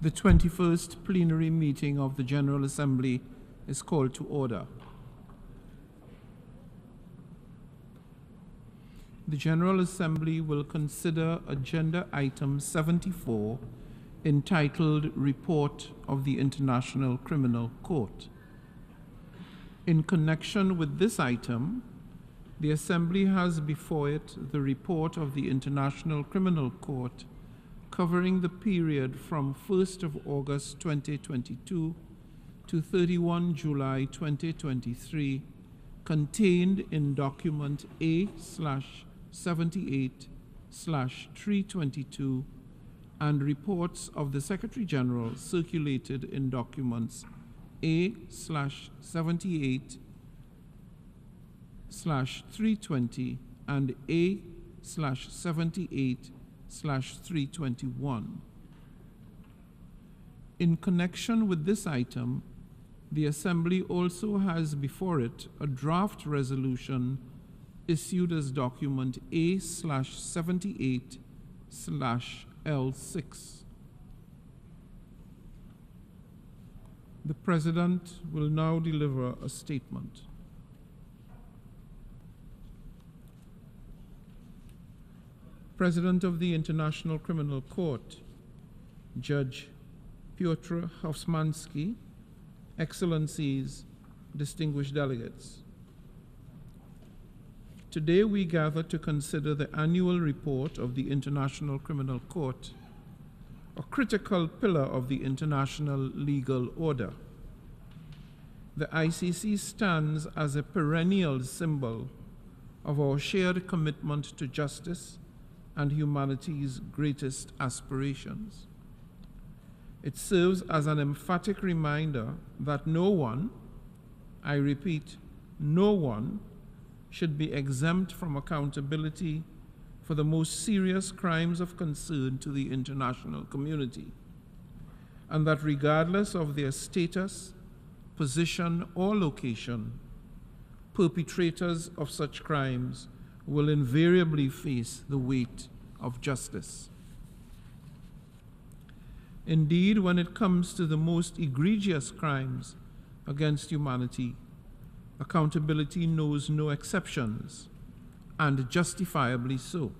The 21st plenary meeting of the General Assembly is called to order. The General Assembly will consider Agenda Item 74, entitled Report of the International Criminal Court. In connection with this item, the Assembly has before it the report of the International Criminal Court covering the period from 1st of August 2022 to 31 July 2023, contained in document A/78/322 and reports of the Secretary General circulated in documents A/78/320 and A/78/321. In connection with this item, the Assembly also has before it a draft resolution issued as document A/78/L6. The President will now deliver a statement. President of the International Criminal Court, Judge Piotr Hofsmansky, Excellencies, distinguished delegates. Today we gather to consider the annual report of the International Criminal Court, a critical pillar of the international legal order. The ICC stands as a perennial symbol of our shared commitment to justice and humanity's greatest aspirations. It serves as an emphatic reminder that no one, I repeat, no one, should be exempt from accountability for the most serious crimes of concern to the international community, and that regardless of their status, position, or location, perpetrators of such crimes will invariably face the weight of justice. Indeed, when it comes to the most egregious crimes against humanity, accountability knows no exceptions, and justifiably so.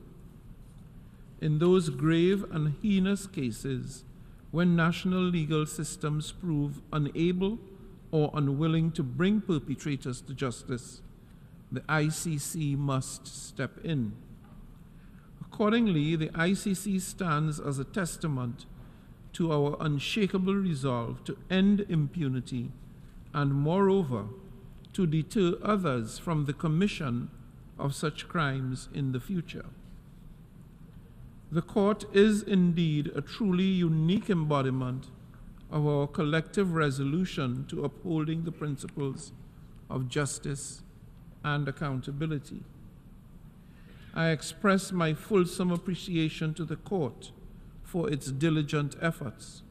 In those grave and heinous cases, when national legal systems prove unable or unwilling to bring perpetrators to justice, the ICC must step in. Accordingly, the ICC stands as a testament to our unshakable resolve to end impunity and, moreover, to deter others from the commission of such crimes in the future. The Court is indeed a truly unique embodiment of our collective resolution to upholding the principles of justice and accountability. I express my fulsome appreciation to the Court for its diligent efforts,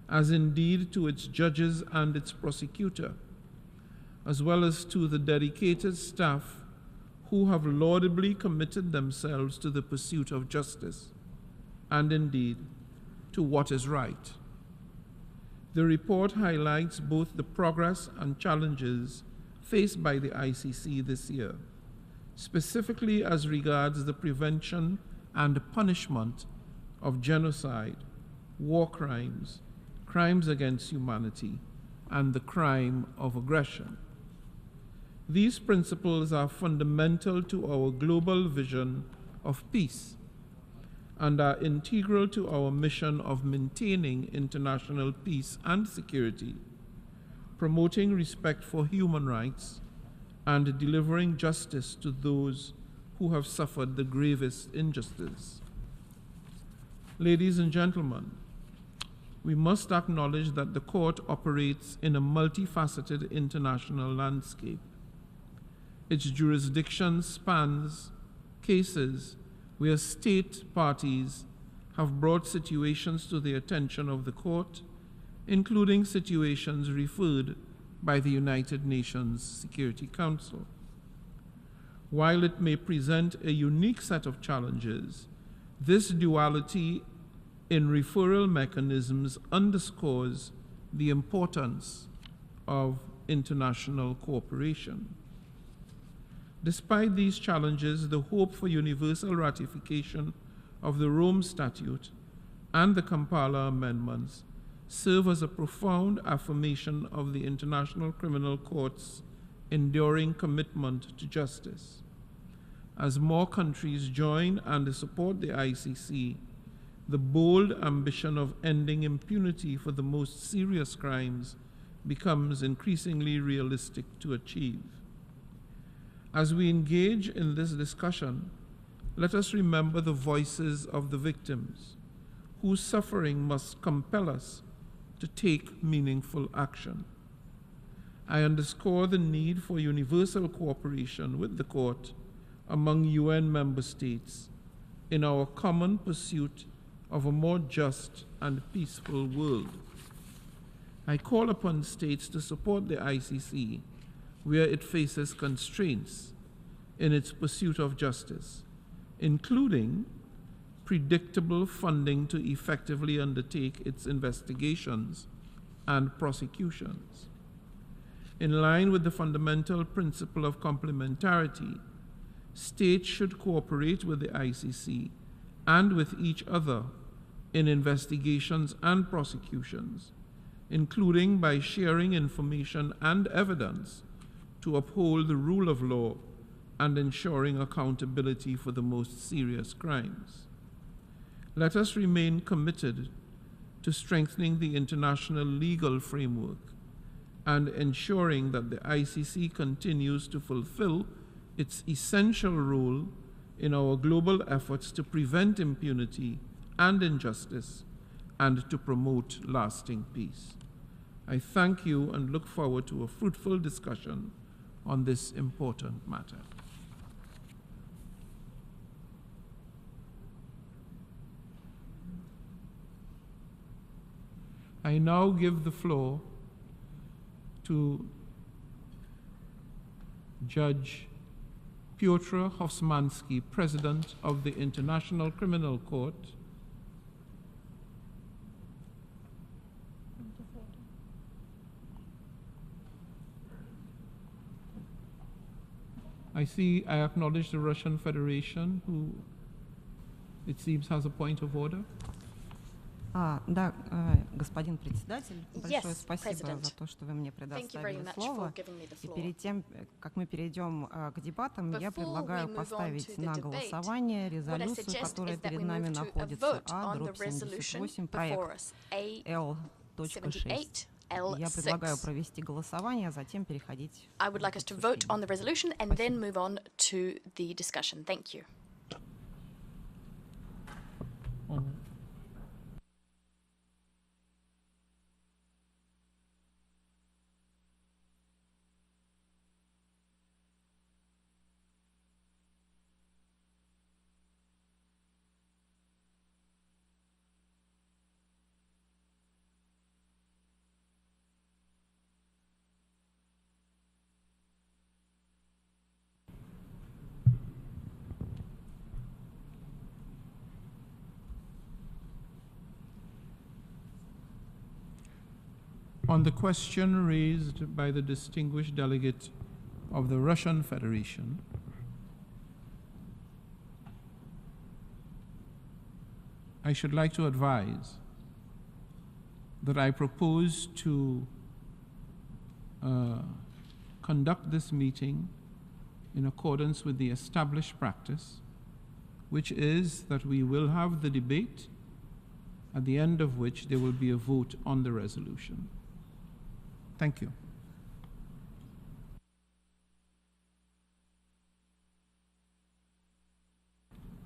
as indeed to its judges and its prosecutor, as well as to the dedicated staff who have laudably committed themselves to the pursuit of justice, and indeed to what is right. The report highlights both the progress and challenges faced by the ICC this year, specifically as regards the prevention and punishment of genocide, war crimes, crimes against humanity, and the crime of aggression. These principles are fundamental to our global vision of peace and are integral to our mission of maintaining international peace and security, promoting respect for human rights, and delivering justice to those who have suffered the gravest injustice. Ladies and gentlemen, we must acknowledge that the Court operates in a multifaceted international landscape. Its jurisdiction spans cases where state parties have brought situations to the attention of the Court, including situations referred by the United Nations Security Council. While it may present a unique set of challenges, this duality in referral mechanisms underscores the importance of international cooperation. Despite these challenges, the hope for universal ratification of the Rome Statute and the Kampala Amendments serve as a profound affirmation of the International Criminal Court's enduring commitment to justice. As more countries join and support the ICC, the bold ambition of ending impunity for the most serious crimes becomes increasingly realistic to achieve. As we engage in this discussion, let us remember the voices of the victims, whose suffering must compel us to take meaningful action. I underscore the need for universal cooperation with the Court among UN member states in our common pursuit of a more just and peaceful world. I call upon states to support the ICC where it faces constraints in its pursuit of justice, including predictable funding to effectively undertake its investigations and prosecutions. In line with the fundamental principle of complementarity, states should cooperate with the ICC and with each other in investigations and prosecutions, including by sharing information and evidence to uphold the rule of law and ensuring accountability for the most serious crimes. Let us remain committed to strengthening the international legal framework and ensuring that the ICC continues to fulfill its essential role in our global efforts to prevent impunity and injustice and to promote lasting peace. I thank you and look forward to a fruitful discussion on this important matter. I now give the floor to Judge Piotr Hosmansky, President of the International Criminal Court. I acknowledge the Russian Federation, who it seems has a point of order. Да, господин председатель, большое спасибо за то, что вы мне предоставили слово. И перед тем, как мы перейдем к дебатам, я предлагаю поставить на голосование резолюцию, которая перед нами находится, А/78, проект L.6. Я предлагаю провести голосование, а затем переходить к обсуждению. On the question raised by the distinguished delegate of the Russian Federation, I should like to advise that I propose to conduct this meeting in accordance with the established practice, which is that we will have the debate, at the end of which there will be a vote on the resolution. Thank you.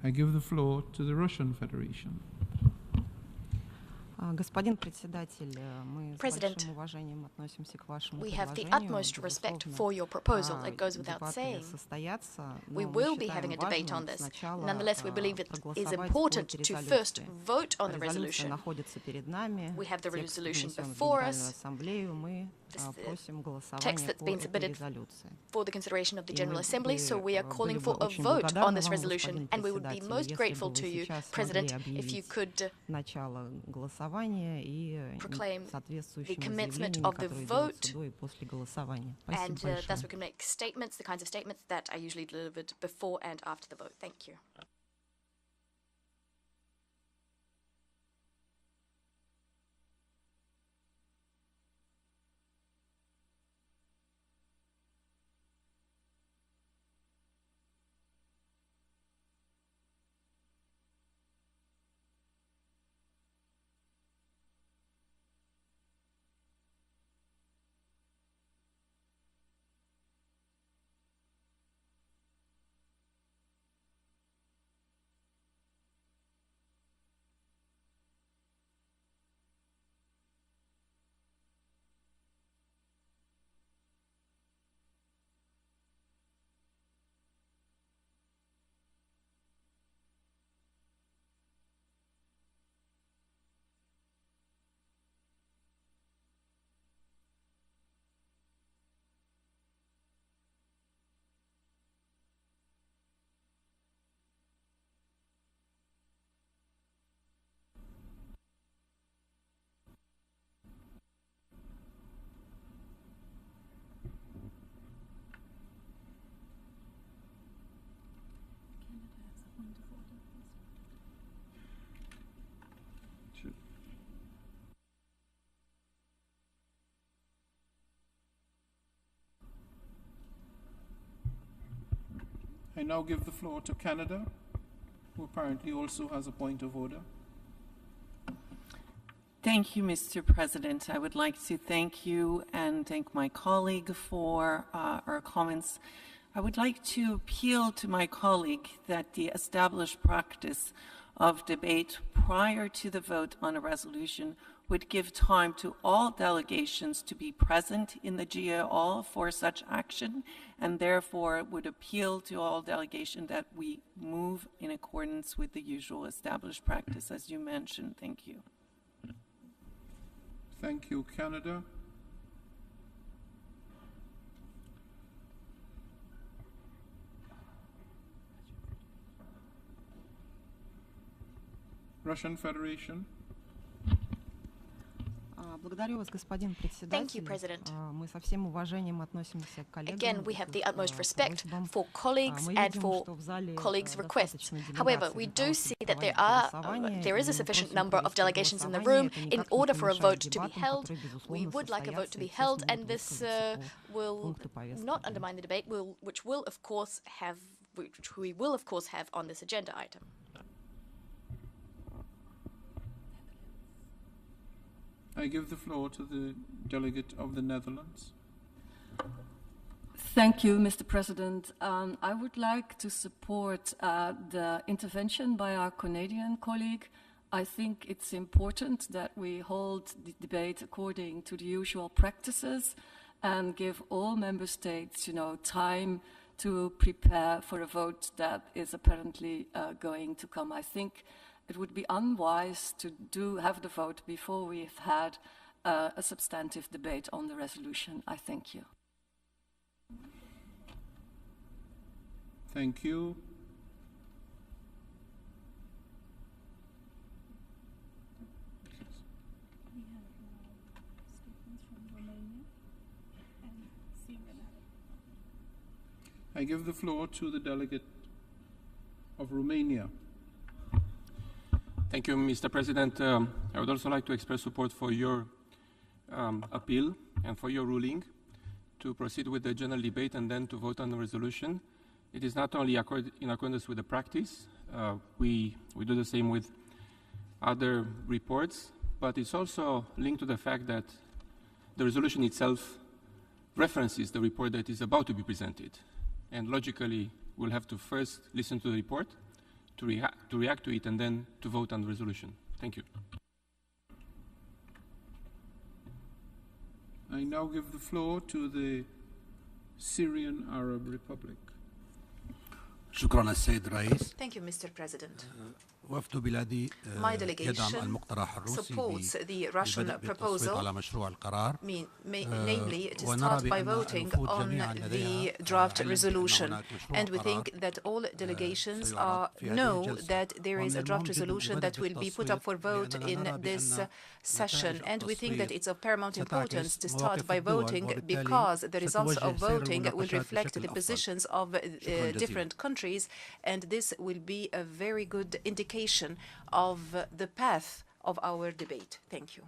I give the floor to the Russian Federation. Господин председатель, мы с большим уважением относимся к вашему предложению. Безусловно, дебаты состоятся, но мы считаем важным сначала проголосовать по резолюции. Резолюция находится перед нами, текст внесен в Генеральную Ассамблею, мы просим голосования по этой резолюции. For the consideration of the General Assembly, so we are calling for a vote on this resolution, and we would be most grateful to you, President, if you could proclaim the commencement of the vote, and thus we can make statements, the kinds of statements that are usually delivered before and after the vote. Thank you. I now give the floor to Canada, who apparently also has a point of order. Thank you, Mr. President. I would like to thank you and thank my colleague for our comments. I would like to appeal to my colleague that the established practice of debate prior to the vote on a resolution would give time to all delegations to be present in the GAO for such action, and therefore would appeal to all delegations that we move in accordance with the usual established practice, as you mentioned. Thank you. Thank you, Canada. Russian Federation. Благодарю вас, господин председатель. Мы со всем уважением относимся к коллегам. Again, we have the utmost respect for colleagues and for colleagues' requests. However, we do see that there is a sufficient number of delegations in the room in order for a vote to be held. We would like a vote to be held, and this will not undermine the debate, which we will of course have on this agenda item. I give the floor to the delegate of the Netherlands. Thank you, Mr. President. I would like to support the intervention by our Canadian colleague. I think it's important that we hold the debate according to the usual practices and give all member states, time to prepare for a vote that is apparently going to come. I think it would be unwise to have the vote before we've had a substantive debate on the resolution. I thank you. Thank you. We have statements from Romania and Syria. I give the floor to the delegate of Romania. Thank you, Mr. President. I would also like to express support for your appeal and for your ruling to proceed with the general debate and then to vote on the resolution. It is not only in accordance with the practice, we do the same with other reports, but it's also linked to the fact that the resolution itself references the report that is about to be presented. And logically, we'll have to first listen to the report, to react to it, and then to vote on the resolution. Thank you. I now give the floor to the Syrian Arab Republic. شكرا السيد الرئيس. Thank you, Mr. President. وفد بلادي يدعم المقترح الروسي بالتصويت على مشروع القرار. Namely, to start by voting on the draft resolution. And we think that all delegations know that there is a draft resolution that will be put up for vote in this session. And we think that it's of paramount importance to start by voting because the results of voting will reflect the positions of different countries, and this will be a very good indication of the path of our debate. Thank you.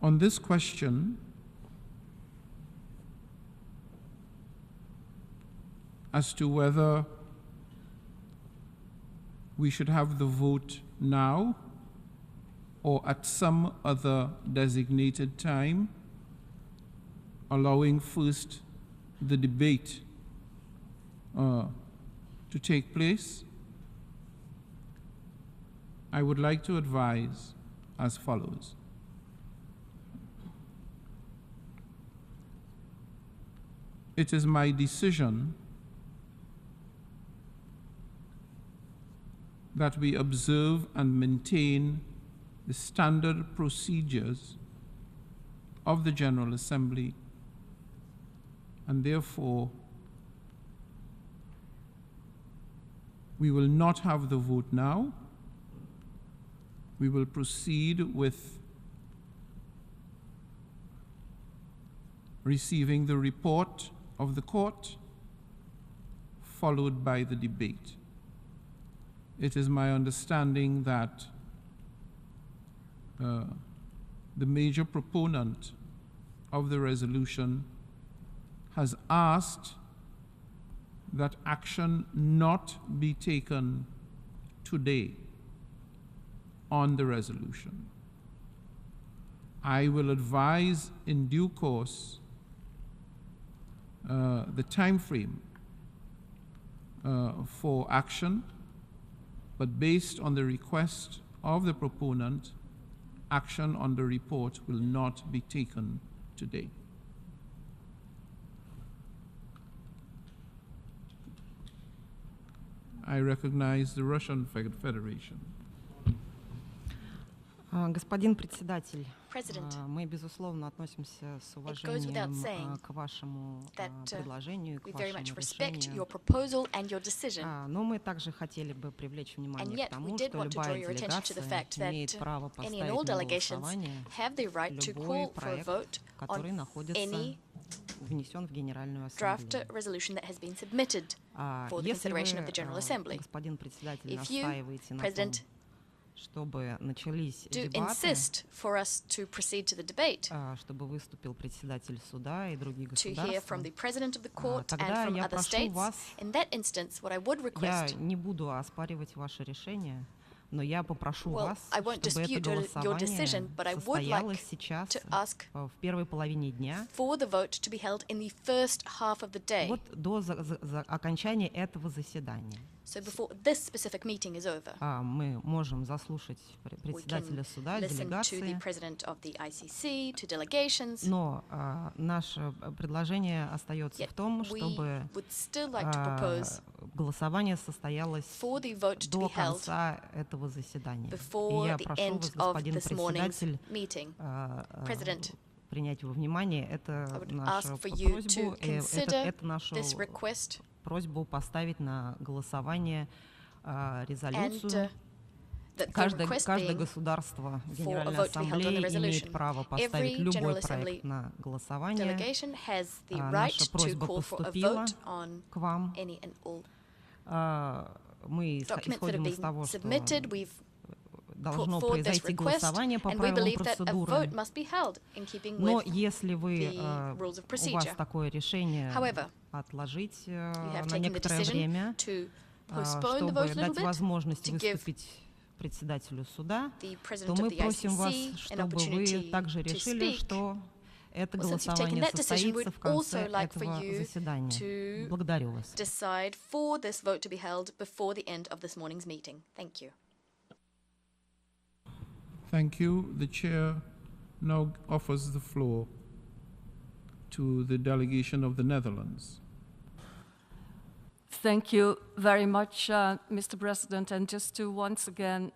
On this question, as to whether we should have the vote now or at some other designated time, allowing first the debate to take place, I would like to advise as follows. It is my decision that we observe and maintain the standard procedures of the General Assembly, and therefore we will not have the vote now. We will proceed with receiving the report of the court, followed by the debate. It is my understanding that the major proponent of the resolution has asked that action not be taken today on the resolution. I will advise in due course the time frame for action, but based on the request of the proponent, action on the report will not be taken today. I recognize the Russian Federation. Господин председатель, мы, безусловно, относимся с уважением к вашему предложению, к вашему решению. Но мы также хотели бы привлечь внимание к тому, что любая делегация имеет право поставить на голосование любой проект, который находится внесен в Генеральную Ассамблею. Если вы, господин председатель, настаиваете на том, чтобы начались дебаты, чтобы выступил председатель суда и другие государства, тогда я прошу вас, я не буду оспаривать ваше решение, но я попрошу вас, чтобы это голосование состоялось сейчас в первой половине дня, вот до окончания этого заседания. So before this specific meeting is over, мы можем заслушать председателя суда, делегации, но наше предложение остается в том, чтобы голосование состоялось до конца этого заседания. И я прошу вас, господин председатель, принять во внимание нашу просьбу, это нашу просьбу поставить на голосование резолюцию that the request being государство, for a vote to be held on the resolution. Every General Assembly delegation has the right to call for a vote on any and all documents that have been submitted. We've put forward this request, and we believe that a vote must be held in keeping with the rules of procedure. However, you have taken the decision to postpone the vote a little bit, to give председателю суда, the то president мы of the просим вас, ICC an чтобы вы opportunity также to решили, speak. что это Well, since you've taken голосование that decision, состоится we'd в конце also like for этого you заседания. to Благодарю вас. decide for this vote to be held before the end of this morning's meeting. Thank you. Thank you. The chair now offers the floor to the delegation of the Netherlands. Thank you very much, Mr. President. And just to once again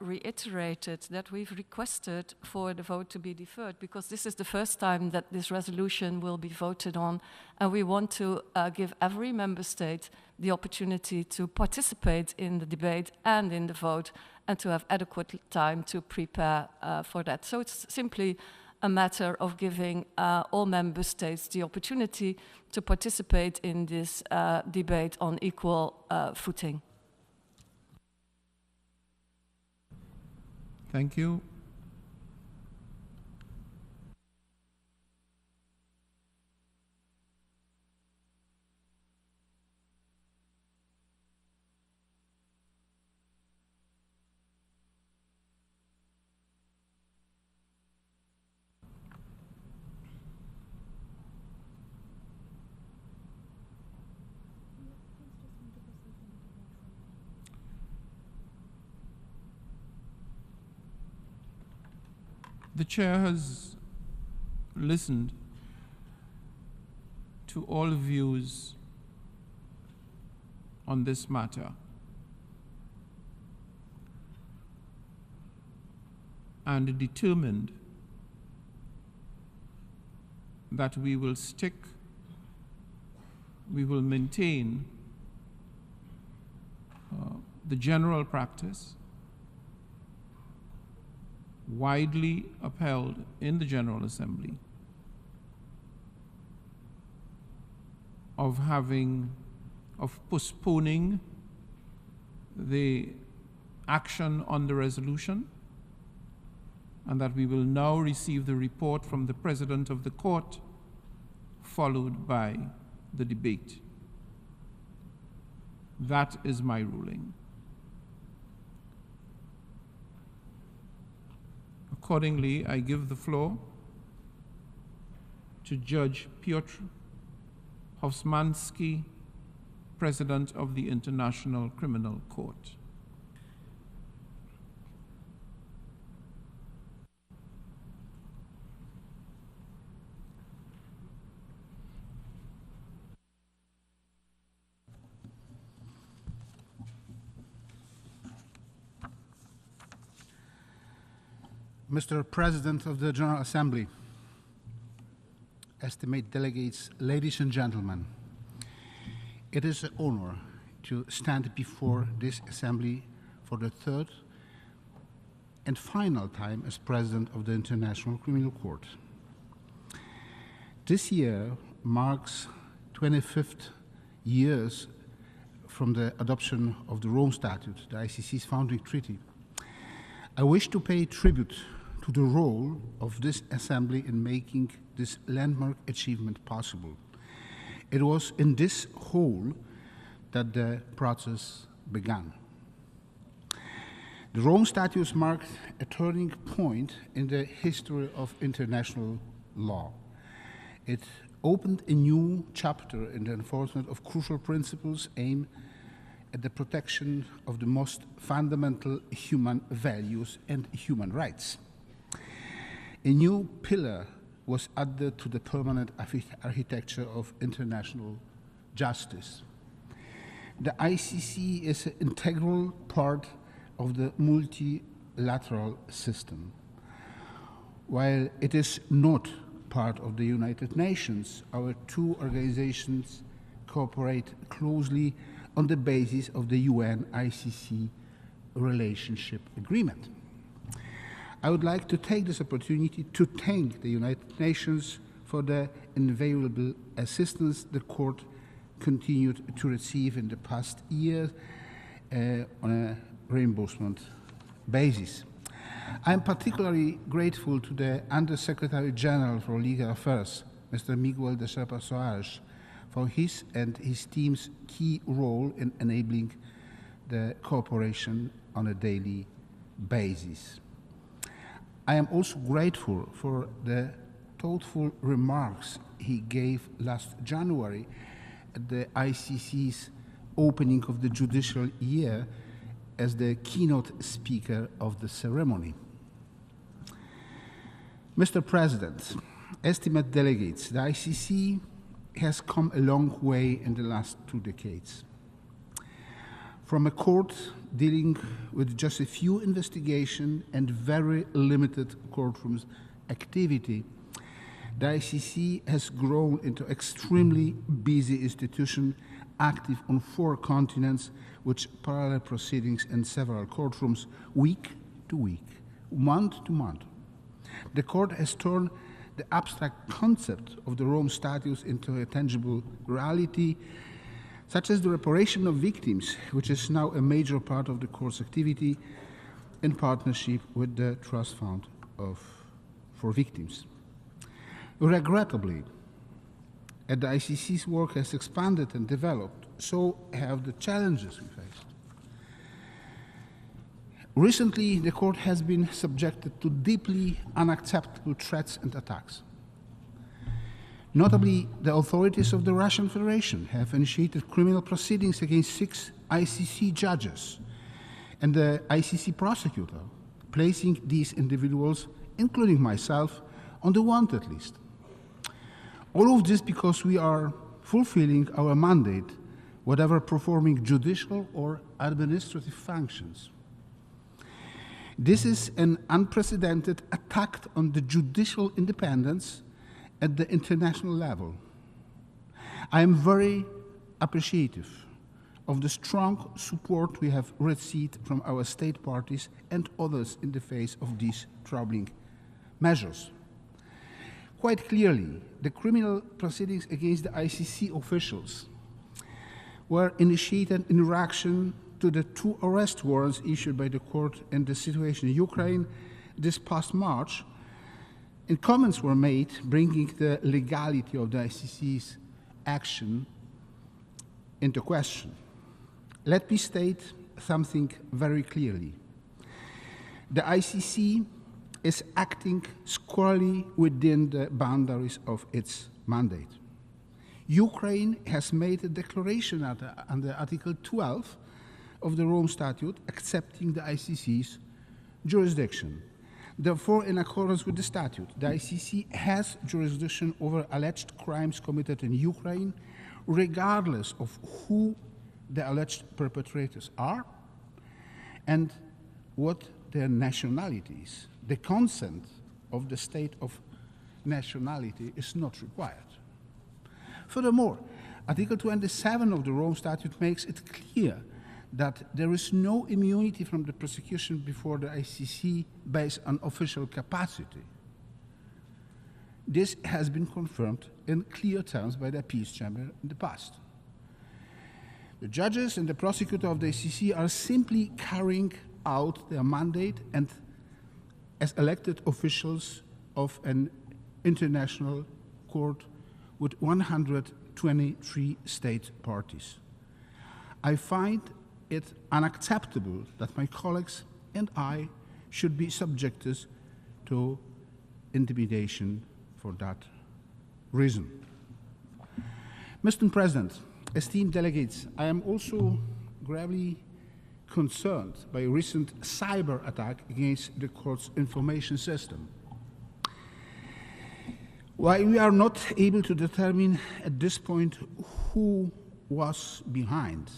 reiterate it, that we've requested for the vote to be deferred because this is the first time that this resolution will be voted on. And we want to give every member state the opportunity to participate in the debate and in the vote and to have adequate time to prepare for that. So it's simply a matter of giving all member states the opportunity to participate in this debate on equal footing. Thank you. The chair has listened to all views on this matter and determined that we will maintain the general practice widely upheld in the General Assembly of postponing the action on the resolution, and that we will now receive the report from the President of the Court, followed by the debate. That is my ruling. Accordingly, I give the floor to Judge Piotr Hofsmansky, President of the International Criminal Court. Mr. President of the General Assembly, esteemed delegates, ladies and gentlemen, it is an honor to stand before this Assembly for the third and final time as President of the International Criminal Court. This year marks 25th years from the adoption of the Rome Statute, the ICC's founding treaty. I wish to pay tribute to the role of this Assembly in making this landmark achievement possible. It was in this hall that the process began. The Rome Statute marked a turning point in the history of international law. It opened a new chapter in the enforcement of crucial principles aimed at the protection of the most fundamental human values and human rights. A new pillar was added to the permanent architecture of international justice. The ICC is an integral part of the multilateral system. While it is not part of the United Nations, our two organizations cooperate closely on the basis of the UN ICC relationship agreement. I would like to take this opportunity to thank the United Nations for the invaluable assistance the court continued to receive in the past year on a reimbursement basis. I am particularly grateful to the Under-Secretary General for Legal Affairs, Mr. Miguel de Serpa Soares, for his and his team's key role in enabling the cooperation on a daily basis. I am also grateful for the thoughtful remarks he gave last January at the ICC's opening of the judicial year as the keynote speaker of the ceremony. Mr. President, esteemed delegates, the ICC has come a long way in the last 2 decades. From a court dealing with just a few investigations and very limited courtrooms activity, the ICC has grown into an extremely busy institution active on 4 continents with parallel proceedings in several courtrooms week to week, month to month. The court has turned the abstract concept of the Rome Statute into a tangible reality, such as the reparation of victims, which is now a major part of the court's activity in partnership with the Trust Fund for Victims. Regrettably, as the ICC's work has expanded and developed, so have the challenges we faced. Recently, the court has been subjected to deeply unacceptable threats and attacks. Notably, the authorities of the Russian Federation have initiated criminal proceedings against 6 ICC judges and the ICC prosecutor, placing these individuals, including myself, on the wanted list. All of this because we are fulfilling our mandate, whatever performing judicial or administrative functions. This is an unprecedented attack on the judicial independence at the international level. I am very appreciative of the strong support we have received from our state parties and others in the face of these troubling measures. Quite clearly, the criminal proceedings against the ICC officials were initiated in reaction to the 2 arrest warrants issued by the court in the situation in Ukraine this past March, and comments were made bringing the legality of the ICC's action into question. Let me state something very clearly. The ICC is acting squarely within the boundaries of its mandate. Ukraine has made a declaration under Article 12 of the Rome Statute accepting the ICC's jurisdiction. Therefore, in accordance with the statute, the ICC has jurisdiction over alleged crimes committed in Ukraine, regardless of who the alleged perpetrators are and what their nationality is. The consent of the state of nationality is not required. Furthermore, Article 27 of the Rome Statute makes it clear that there is no immunity from the prosecution before the ICC based on official capacity. This has been confirmed in clear terms by the Appeals Chamber in the past. The judges and the prosecutor of the ICC are simply carrying out their mandate and as elected officials of an international court with 123 state parties. I find it unacceptable that my colleagues and I should be subjected to intimidation for that reason. Mr. President, esteemed delegates, I am also gravely concerned by a recent cyber attack against the court's information system. While we are not able to determine at this point who was behind,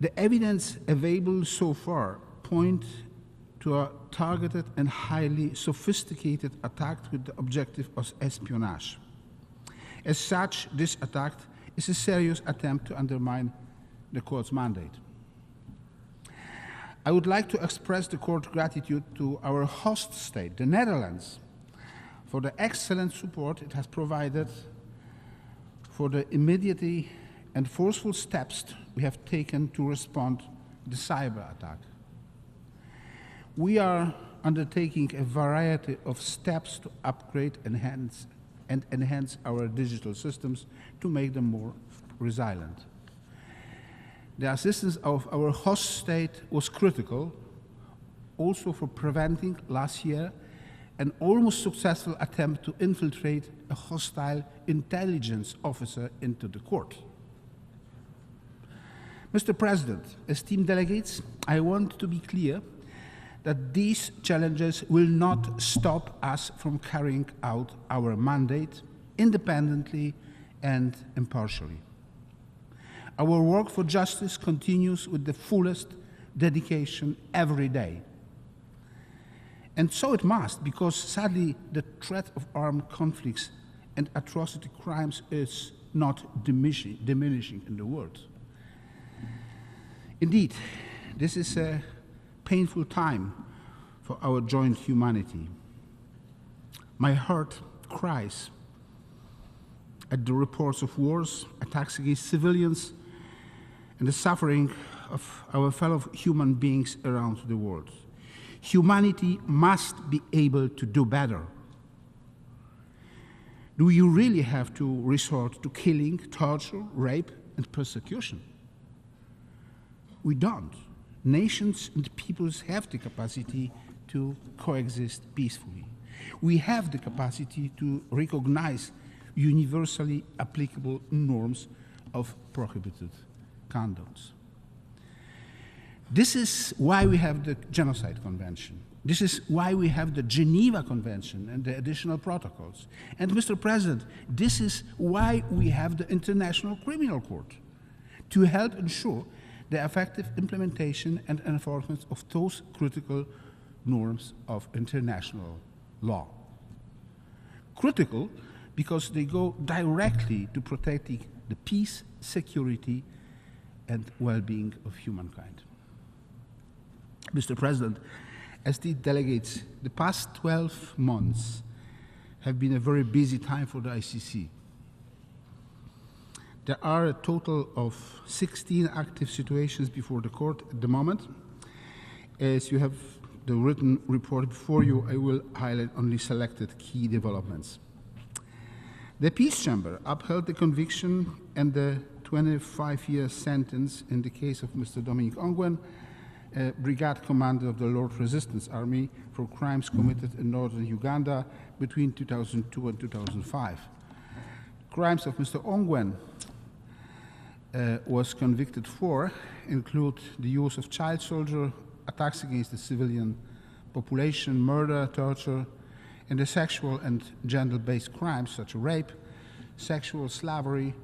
the evidence available so far points to a targeted and highly sophisticated attack with the objective of espionage. As such, this attack is a serious attempt to undermine the court's mandate. I would like to express the court's gratitude to our host state, the Netherlands, for the excellent support it has provided for the immediate and forceful steps we have taken to respond to the cyber attack. We are undertaking a variety of steps to upgrade and enhance our digital systems to make them more resilient. The assistance of our host state was critical also for preventing last year an almost successful attempt to infiltrate a hostile intelligence officer into the court. Mr. President, esteemed delegates, I want to be clear that these challenges will not stop us from carrying out our mandate independently and impartially. Our work for justice continues with the fullest dedication every day. And so it must, because sadly the threat of armed conflicts and atrocity crimes is not diminishing in the world. Indeed, this is a painful time for our joint humanity. My heart cries at the reports of wars, attacks against civilians, and the suffering of our fellow human beings around the world. Humanity must be able to do better. Do you really have to resort to killing, torture, rape, and persecution? We don't. Nations and peoples have the capacity to coexist peacefully. We have the capacity to recognize universally applicable norms of prohibited conduct. This is why we have the Genocide Convention. This is why we have the Geneva Convention and the additional protocols. And Mr. President, this is why we have the International Criminal Court, to help ensure the effective implementation and enforcement of those critical norms of international law. Critical because they go directly to protecting the peace, security, and well-being of humankind. Mr. President, esteemed delegates, the past 12 months have been a very busy time for the ICC. There are a total of 16 active situations before the court at the moment. As you have the written report before you, I will highlight only selected key developments. The Peace Chamber upheld the conviction and the 25-year sentence in the case of Mr. Dominic Ongwen, brigade commander of the Lord Resistance Army, for crimes committed in northern Uganda between 2002 and 2005. Crimes of Mr. Ongwen was convicted for include the use of child soldier, attacks against the civilian population, murder, torture, and the sexual and gender-based crimes such as rape, sexual slavery,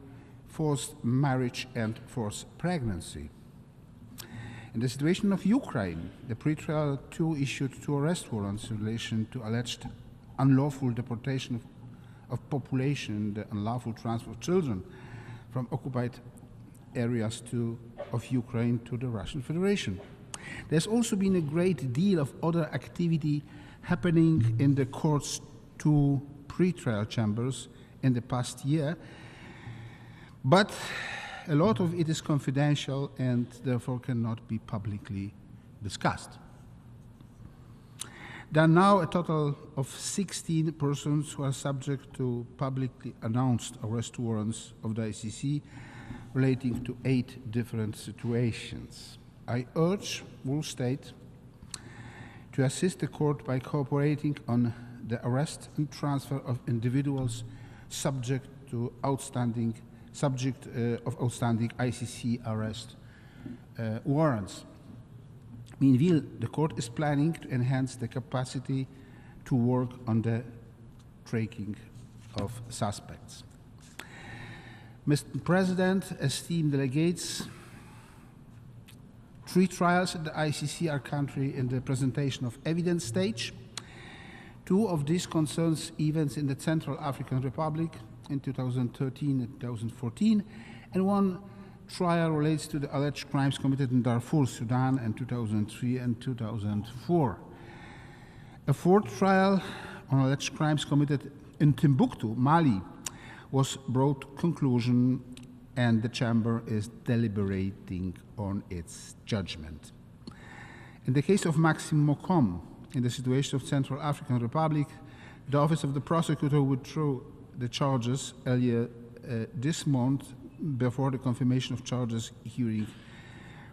forced marriage, and forced pregnancy. In the situation of Ukraine, the pretrial 2 issued 2 arrest warrants in relation to alleged unlawful deportation of population, the unlawful transfer of children from occupied areas of Ukraine to the Russian Federation. There's also been a great deal of other activity happening in the court's 2 pretrial chambers in the past year, but a lot of it is confidential and therefore cannot be publicly discussed. There are now a total of 16 persons who are subject to publicly announced arrest warrants of the ICC relating to 8 different situations. I urge all states to assist the court by cooperating on the arrest and transfer of individuals subject of outstanding ICC arrest warrants. Meanwhile, the court is planning to enhance the capacity to work on the tracking of suspects. Mr. President, esteemed delegates, 3 trials at the ICC are currently in the presentation of evidence stage. 2 of these concerns events in the Central African Republic in 2013 and 2014, and 1 trial relates to the alleged crimes committed in Darfur, Sudan in 2003 and 2004. A fourth trial on alleged crimes committed in Timbuktu, Mali, was brought to conclusion, and the chamber is deliberating on its judgment. In the case of Maxime Mokom, in the situation of Central African Republic, the Office of the Prosecutor withdrew the charges earlier this month before the confirmation of charges hearing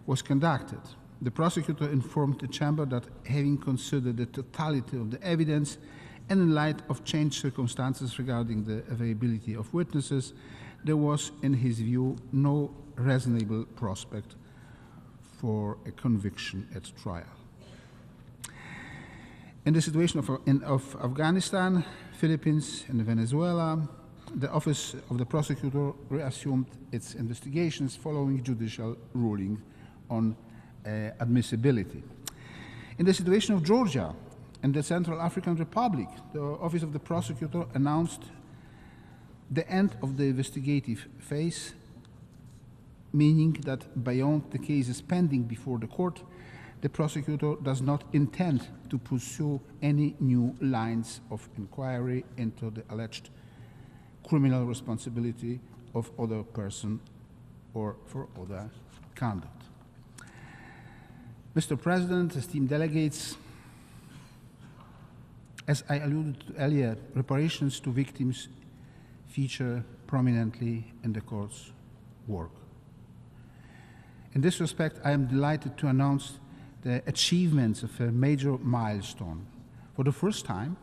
was conducted. The prosecutor informed the chamber that, having considered the totality of the evidence and in light of changed circumstances regarding the availability of witnesses, there was, in his view, no reasonable prospect for a conviction at trial. In the situation of Afghanistan, Philippines, and Venezuela, the Office of the Prosecutor reassumed its investigations following judicial ruling on admissibility. In the situation of Georgia and the Central African Republic, the Office of the Prosecutor announced the end of the investigative phase, meaning that beyond the cases pending before the court, the prosecutor does not intend to pursue any new lines of inquiry into the alleged criminal responsibility of other person or for other conduct. Mr. President, esteemed delegates, as I alluded to earlier, reparations to victims feature prominently in the court's work. In this respect, I am delighted to announce the achievements of a major milestone. For the first time,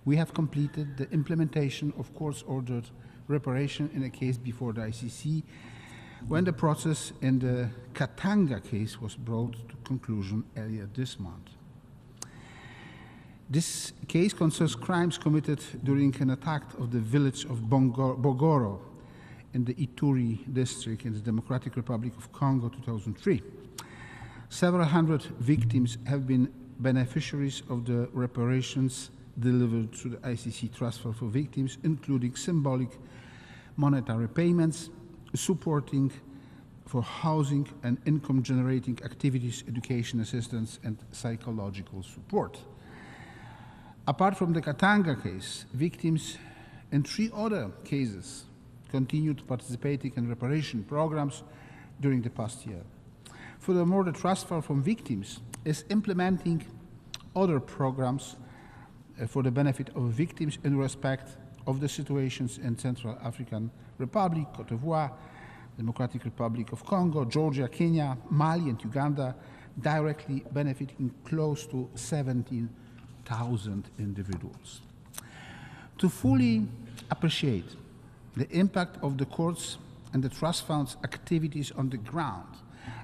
we have completed the implementation of court-ordered reparation in a case before the ICC, when the process in the Katanga case was brought to conclusion earlier this month. This case concerns crimes committed during an attack of the village of Bogoro in the Ituri district in the Democratic Republic of Congo, 2003. Several hundred victims have been beneficiaries of the reparations delivered through the ICC Trust Fund for Victims, including symbolic monetary payments, supporting for housing and income-generating activities, education assistance, and psychological support. Apart from the Katanga case, victims in 3 other cases continued participating in reparation programs during the past year. Furthermore, the Trust Fund for Victims is implementing other programs for the benefit of victims in respect of the situations in Central African Republic, Cote d'Ivoire, Democratic Republic of Congo, Georgia, Kenya, Mali, and Uganda, directly benefiting close to 17,000 individuals. To fully appreciate the impact of the courts and the Trust Fund's activities on the ground,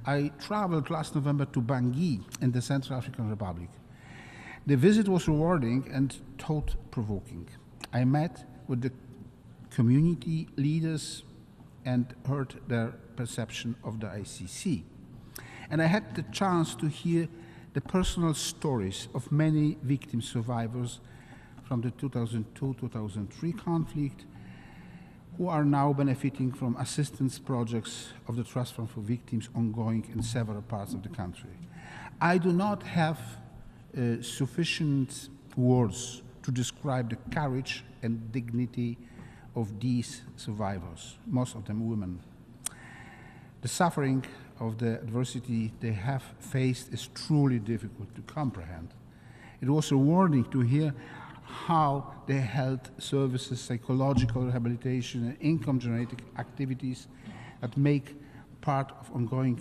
I traveled last November to Bangui in the Central African Republic. The visit was rewarding and thought-provoking. I met with the community leaders and heard their perception of the ICC. And I had the chance to hear the personal stories of many victim survivors from the 2002-2003 conflict who are now benefiting from assistance projects of the Trust Fund for Victims ongoing in several parts of the country. I do not have sufficient words to describe the courage and dignity of these survivors, most of them women. The suffering of the adversity they have faced is truly difficult to comprehend. It was rewarding to hear how their health services, psychological rehabilitation, and income-generating activities that make part of ongoing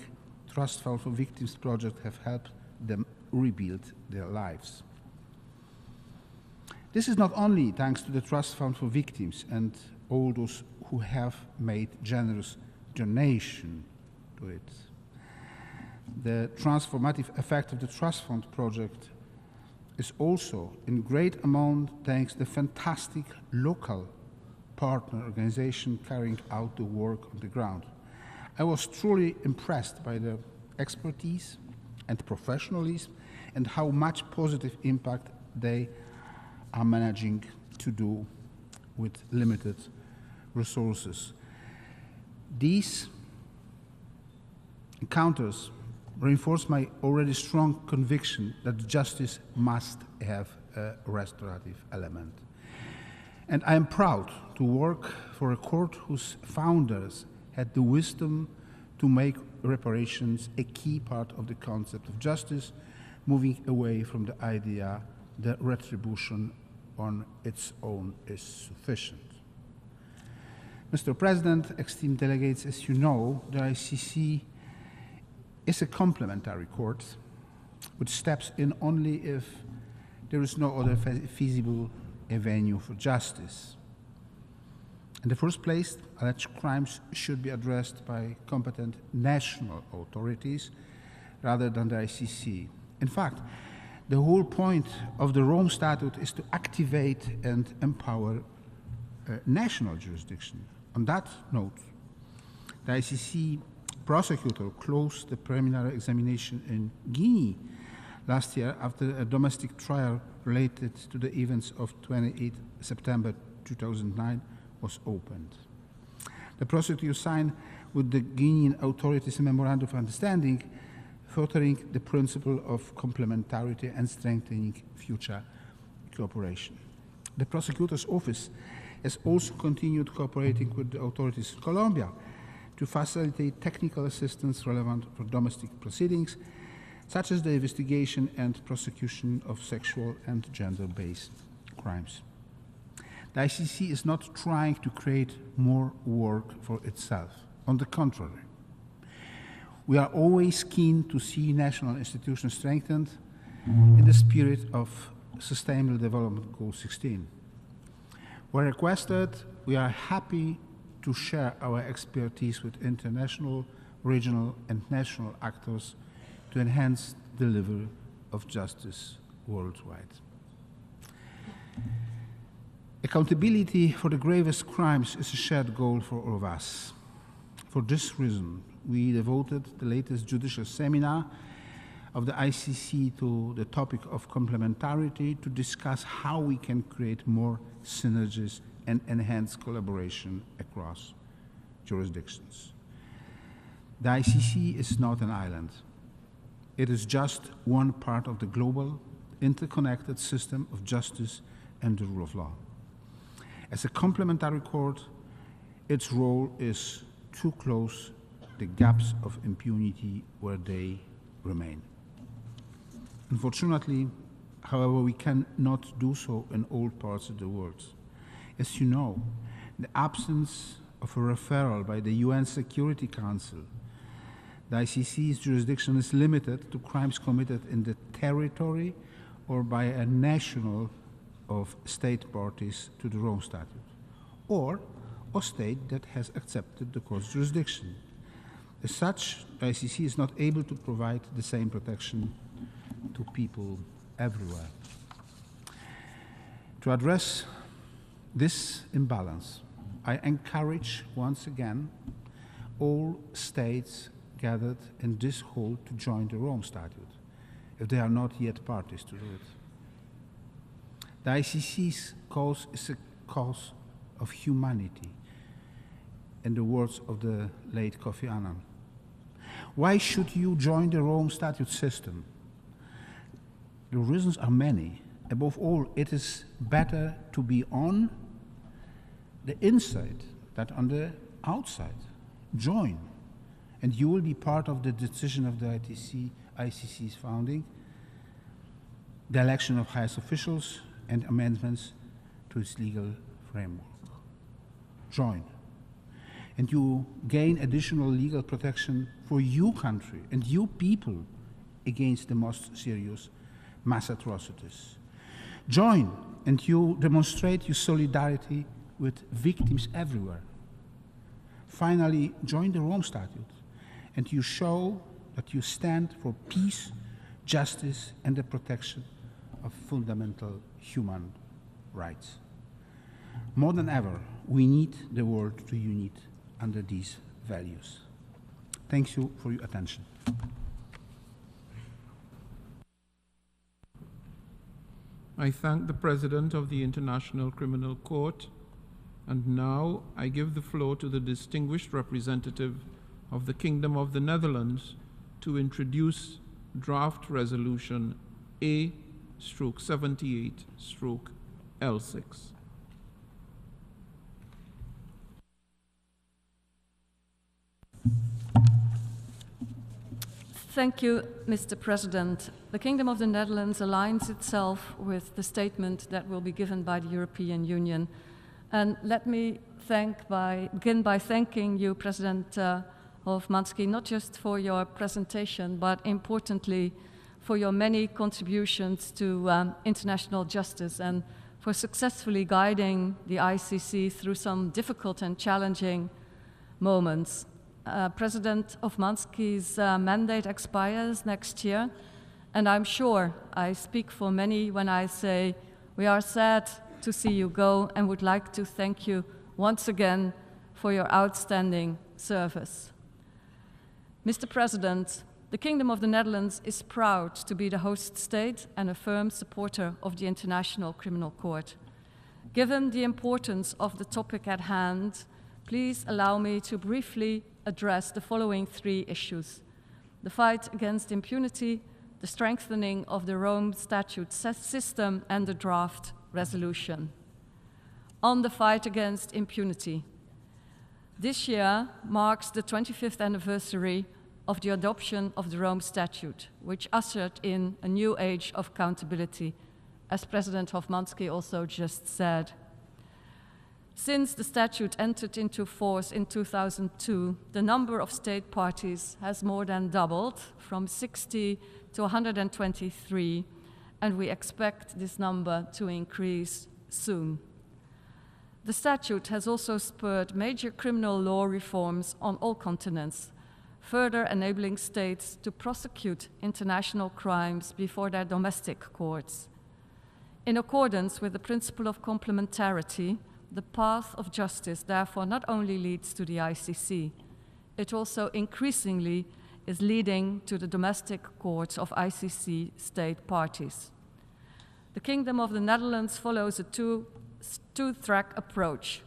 Trust Fund for Victims project have helped them rebuild their lives. This is not only thanks to the Trust Fund for Victims and all those who have made generous donation to it. The transformative effect of the Trust Fund project is also in great amount thanks to the fantastic local partner organization carrying out the work on the ground. I was truly impressed by their expertise and professionalism and how much positive impact they are managing to do with limited resources. These encounters reinforce my already strong conviction that justice must have a restorative element. And I am proud to work for a court whose founders had the wisdom to make reparations a key part of the concept of justice, moving away from the idea that retribution on its own is sufficient. Mr. President, esteemed delegates, as you know, the ICC is a complementary court which steps in only if there is no other feasible venue for justice. In the first place, alleged crimes should be addressed by competent national authorities rather than the ICC. In fact, the whole point of the Rome Statute is to activate and empower national jurisdiction. On that note, the ICC prosecutor closed the preliminary examination in Guinea last year after a domestic trial related to the events of 28 September 2009 was opened. The prosecutor signed with the Guinean authorities a memorandum of understanding furthering the principle of complementarity and strengthening future cooperation. The prosecutor's office has also continued cooperating with the authorities in Colombia to facilitate technical assistance relevant for domestic proceedings, such as the investigation and prosecution of sexual and gender-based crimes. The ICC is not trying to create more work for itself. On the contrary, we are always keen to see national institutions strengthened in the spirit of Sustainable Development Goal 16. Where requested, we are happy to share our expertise with international, regional, and national actors to enhance delivery of justice worldwide. Accountability for the gravest crimes is a shared goal for all of us. For this reason, we devoted the latest judicial seminar of the ICC to the topic of complementarity to discuss how we can create more synergies and enhance collaboration across jurisdictions. The ICC is not an island. It is just one part of the global, interconnected system of justice and the rule of law. As a complementary court, its role is to close the gaps of impunity where they remain. Unfortunately, however, we cannot do so in all parts of the world. As you know, the absence of a referral by the UN Security Council, the ICC's jurisdiction is limited to crimes committed in the territory or by a national of state parties to the Rome Statute, or a state that has accepted the court's jurisdiction. As such, the ICC is not able to provide the same protection to people everywhere. To address this imbalance, I encourage once again all states gathered in this hall to join the Rome Statute, if they are not yet parties to it. The ICC's cause is a cause of humanity, in the words of the late Kofi Annan. Why should you join the Rome Statute system? The reasons are many. Above all, it is better to be on the inside than on the outside. Join, and you will be part of the decision of the ICC's founding, the election of highest officials, and amendments to its legal framework. Join, and you gain additional legal protection for your country and your people against the most serious mass atrocities. Join, and you demonstrate your solidarity with victims everywhere. Finally, join the Rome Statute, and you show that you stand for peace, justice, and the protection of fundamental human rights. More than ever, we need the world to unite under these values. Thank you for your attention. I thank the President of the International Criminal Court, and now I give the floor to the distinguished representative of the Kingdom of the Netherlands to introduce draft resolution A/78/L6. Thank you, Mr. President. The Kingdom of the Netherlands aligns itself with the statement that will be given by the European Union. And let me begin by thanking you, President Hofmanski, not just for your presentation, but importantly, for your many contributions to international justice and for successfully guiding the ICC through some difficult and challenging moments. President Hofmanski's mandate expires next year, and I'm sure I speak for many when I say we are sad to see you go and would like to thank you once again for your outstanding service. Mr. President, the Kingdom of the Netherlands is proud to be the host state and a firm supporter of the International Criminal Court. Given the importance of the topic at hand, please allow me to briefly address the following three issues: the fight against impunity, the strengthening of the Rome Statute system, and the draft resolution. On the fight against impunity, this year marks the 25th anniversary of the adoption of the Rome Statute, which ushered in a new age of accountability, as President Hofmanski also just said. Since the statute entered into force in 2002, the number of state parties has more than doubled, from 60 to 123, and we expect this number to increase soon. The statute has also spurred major criminal law reforms on all continents, further enabling states to prosecute international crimes before their domestic courts. In accordance with the principle of complementarity, the path of justice therefore not only leads to the ICC, it also increasingly is leading to the domestic courts of ICC state parties. The Kingdom of the Netherlands follows a two-track approach.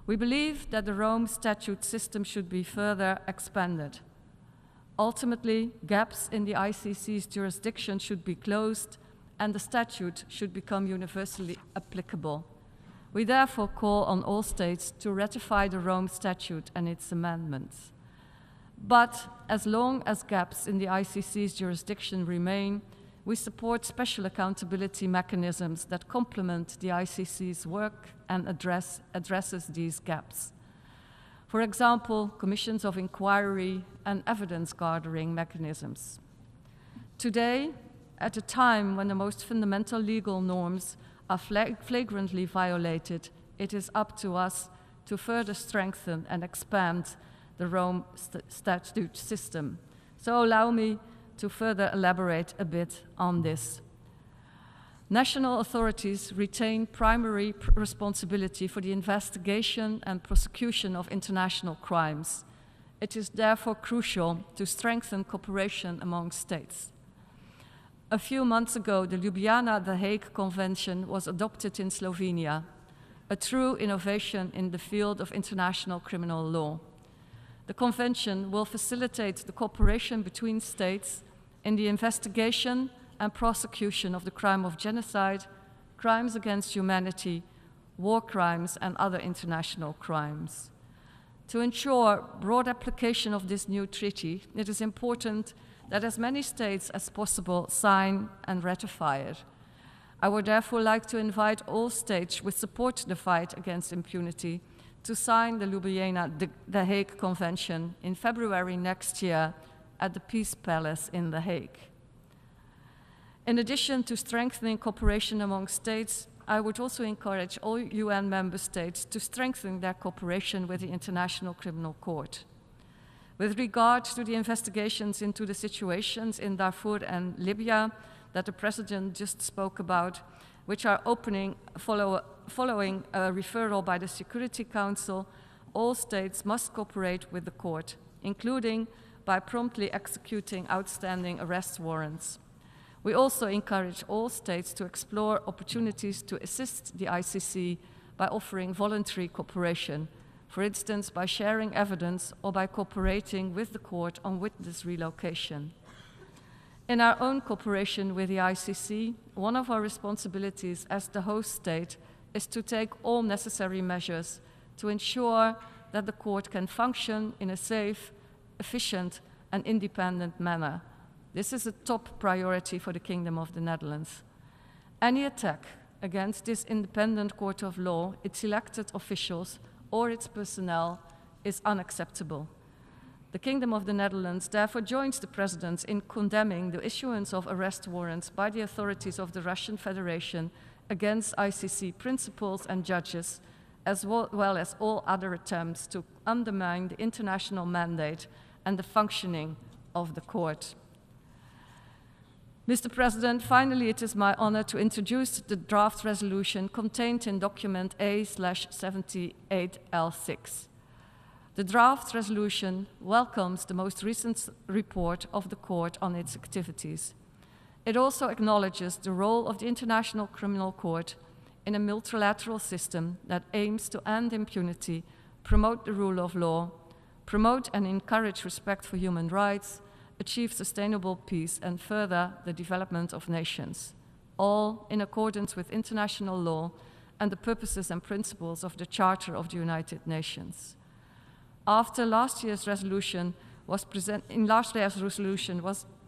We believe that the Rome Statute system should be further expanded. Ultimately, gaps in the ICC's jurisdiction should be closed and the statute should become universally applicable. We therefore call on all states to ratify the Rome Statute and its amendments. But as long as gaps in the ICC's jurisdiction remain, we support special accountability mechanisms that complement the ICC's work and addresses these gaps. For example, commissions of inquiry and evidence-gathering mechanisms. Today, at a time when the most fundamental legal norms are flagrantly violated, it is up to us to further strengthen and expand the Rome Statute system. So allow me to further elaborate a bit on this. National authorities retain primary responsibility for the investigation and prosecution of international crimes. It is therefore crucial to strengthen cooperation among states. A few months ago, the Ljubljana-The Hague Convention was adopted in Slovenia, a true innovation in the field of international criminal law. The convention will facilitate the cooperation between states in the investigation and prosecution of the crime of genocide, crimes against humanity, war crimes, and other international crimes. To ensure broad application of this new treaty, it is important that as many states as possible sign and ratify it. I would therefore like to invite all states which support the fight against impunity to sign the Ljubljana-The Hague Convention in February next year at the Peace Palace in The Hague. In addition to strengthening cooperation among states, I would also encourage all UN member states to strengthen their cooperation with the International Criminal Court. With regard to the investigations into the situations in Darfur and Libya that the President just spoke about, which are opening following a referral by the Security Council, all states must cooperate with the court, including by promptly executing outstanding arrest warrants. We also encourage all states to explore opportunities to assist the ICC by offering voluntary cooperation, for instance, by sharing evidence or by cooperating with the court on witness relocation. In our own cooperation with the ICC, one of our responsibilities as the host state is to take all necessary measures to ensure that the court can function in a safe, efficient, and independent manner. This is a top priority for the Kingdom of the Netherlands. Any attack against this independent court of law, its elected officials, or its personnel is unacceptable. The Kingdom of the Netherlands therefore joins the President in condemning the issuance of arrest warrants by the authorities of the Russian Federation against ICC principals and judges, as well as all other attempts to undermine the international mandate and the functioning of the court. Mr. President, finally, it is my honor to introduce the draft resolution contained in document A/78L6. The draft resolution welcomes the most recent report of the court on its activities. It also acknowledges the role of the International Criminal Court in a multilateral system that aims to end impunity, promote the rule of law, promote and encourage respect for human rights, achieve sustainable peace, and further the development of nations, all in accordance with international law and the purposes and principles of the Charter of the United Nations. After last year's resolution was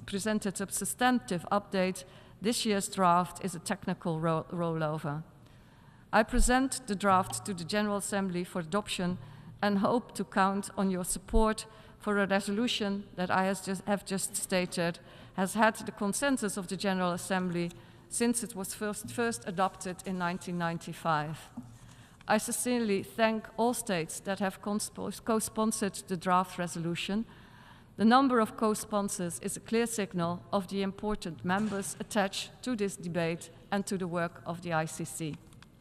presented a substantive update, this year's draft is a technical rollover. I present the draft to the General Assembly for adoption and hope to count on your support for a resolution that I have just stated has had the consensus of the General Assembly since it was first adopted in 1995. I sincerely thank all states that have co-sponsored the draft resolution. The number of co-sponsors is a clear signal of the important members attached to this debate and to the work of the ICC.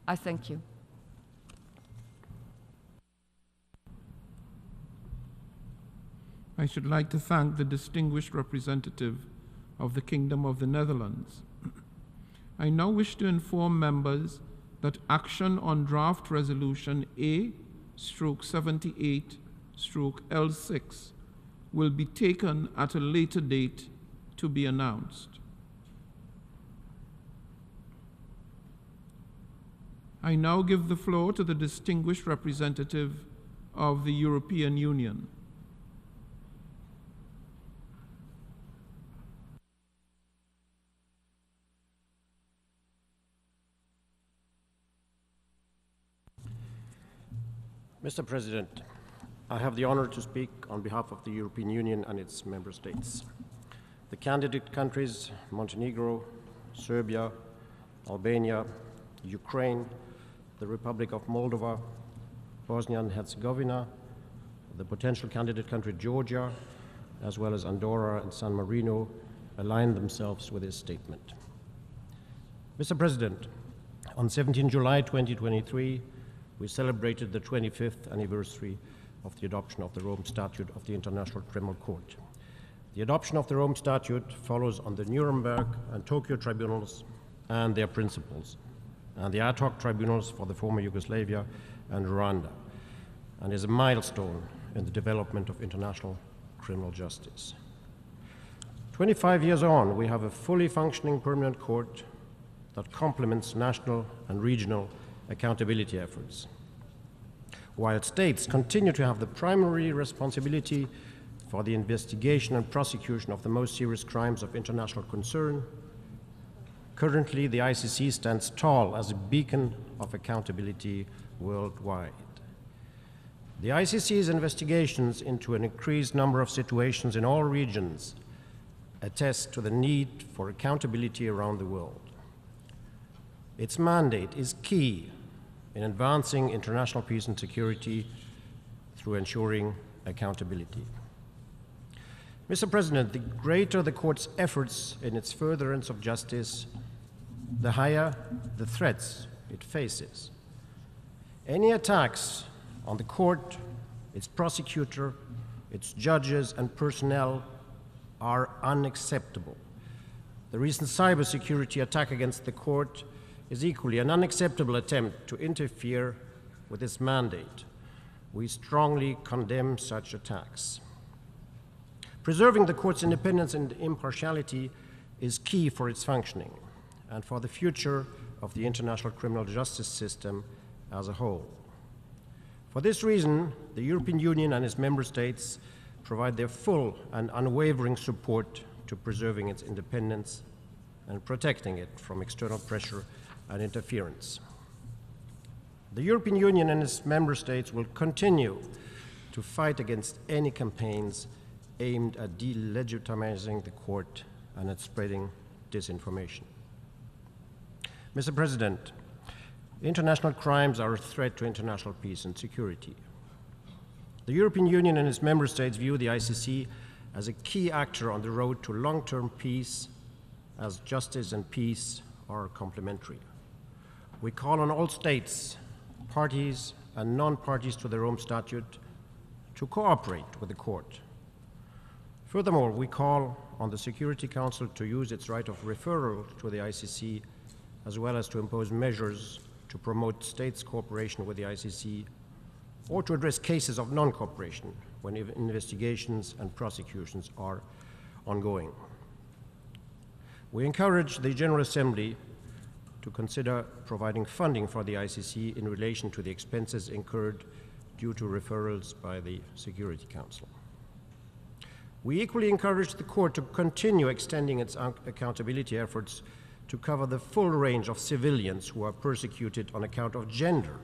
I thank you. I should like to thank the distinguished representative of the Kingdom of the Netherlands. I now wish to inform members that action on draft resolution A/78/L6 will be taken at a later date to be announced. I now give the floor to the distinguished representative of the European Union. Mr. President, I have the honor to speak on behalf of the European Union and its member states. The candidate countries, Montenegro, Serbia, Albania, Ukraine, the Republic of Moldova, Bosnia and Herzegovina, the potential candidate country Georgia, as well as Andorra and San Marino, align themselves with this statement. Mr. President, on 17 July 2023, we celebrated the 25th anniversary of the adoption of the Rome Statute of the International Criminal Court. The adoption of the Rome Statute follows on the Nuremberg and Tokyo tribunals and their principles, and the ad hoc tribunals for the former Yugoslavia and Rwanda, and is a milestone in the development of international criminal justice. 25 years on, we have a fully functioning permanent court that complements national and regional accountability efforts. While states continue to have the primary responsibility for the investigation and prosecution of the most serious crimes of international concern, currently the ICC stands tall as a beacon of accountability worldwide. The ICC's investigations into an increased number of situations in all regions attest to the need for accountability around the world. Its mandate is key in advancing international peace and security through ensuring accountability. Mr. President, the greater the court's efforts in its furtherance of justice, the higher the threats it faces. Any attacks on the court, its prosecutor, its judges and personnel are unacceptable. The recent cybersecurity attack against the court is equally an unacceptable attempt to interfere with its mandate. We strongly condemn such attacks. Preserving the court's independence and impartiality is key for its functioning and for the future of the international criminal justice system as a whole. For this reason, the European Union and its member states provide their full and unwavering support to preserving its independence and protecting it from external pressure and interference. The European Union and its member states will continue to fight against any campaigns aimed at delegitimizing the court and at spreading disinformation. Mr. President, international crimes are a threat to international peace and security. The European Union and its member states view the ICC as a key actor on the road to long-term peace, as justice and peace are complementary. We call on all states, parties and non-parties to the Rome Statute to cooperate with the court. Furthermore, we call on the Security Council to use its right of referral to the ICC, as well as to impose measures to promote states' cooperation with the ICC, or to address cases of non-cooperation when investigations and prosecutions are ongoing. We encourage the General Assembly to consider providing funding for the ICC in relation to the expenses incurred due to referrals by the Security Council. We equally encourage the court to continue extending its accountability efforts to cover the full range of civilians who are persecuted on account of gender.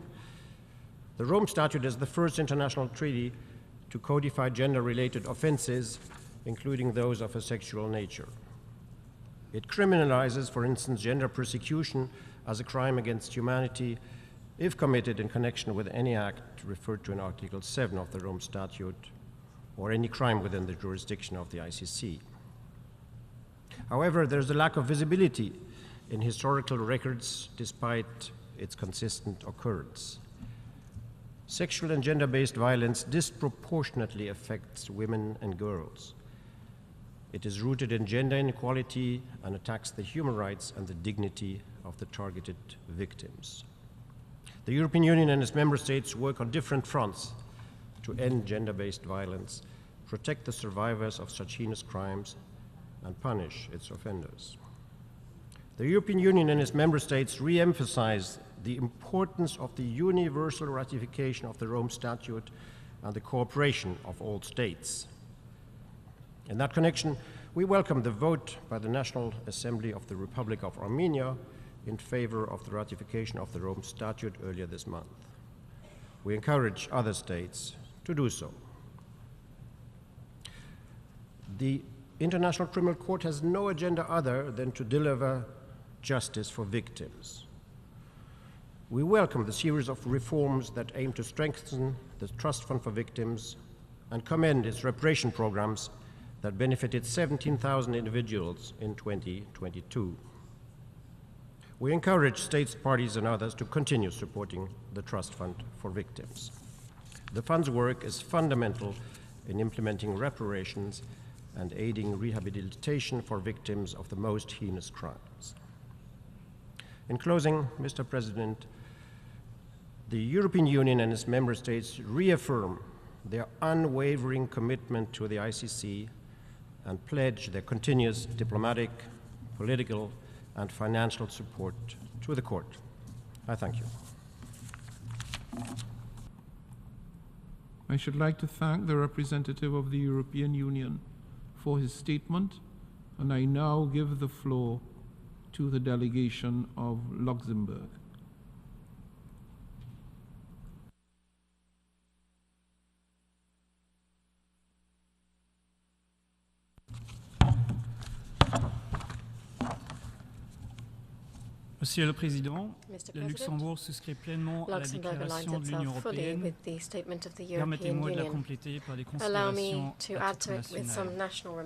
The Rome Statute is the first international treaty to codify gender-related offenses, including those of a sexual nature. It criminalizes, for instance, gender persecution as a crime against humanity if committed in connection with any act referred to in Article 7 of the Rome Statute, or any crime within the jurisdiction of the ICC. However, there's a lack of visibility in historical records despite its consistent occurrence. Sexual and gender-based violence disproportionately affects women and girls. It is rooted in gender inequality and attacks the human rights and the dignity of the targeted victims. The European Union and its member states work on different fronts to end gender-based violence, protect the survivors of such heinous crimes, and punish its offenders. The European Union and its member states re-emphasize the importance of the universal ratification of the Rome Statute and the cooperation of all states. In that connection, we welcome the vote by the National Assembly of the Republic of Armenia in favor of the ratification of the Rome Statute earlier this month. We encourage other states to do so. The International Criminal Court has no agenda other than to deliver justice for victims. We welcome the series of reforms that aim to strengthen the Trust Fund for Victims and commend its reparation programs that benefited 17,000 individuals in 2022. We encourage states, parties, and others to continue supporting the Trust Fund for Victims. The fund's work is fundamental in implementing reparations and aiding rehabilitation for victims of the most heinous crimes. In closing, Mr. President, the European Union and its member states reaffirm their unwavering commitment to the ICC and pledge their continuous diplomatic, political, and financial support to the court. I thank you. I should like to thank the representative of the European Union for his statement, and I now give the floor to the delegation of Luxembourg. Monsieur le Président, le Luxembourg souscrit pleinement à la déclaration de l'Union européenne. Permettez-moi de la compléter par des considérations à titre national.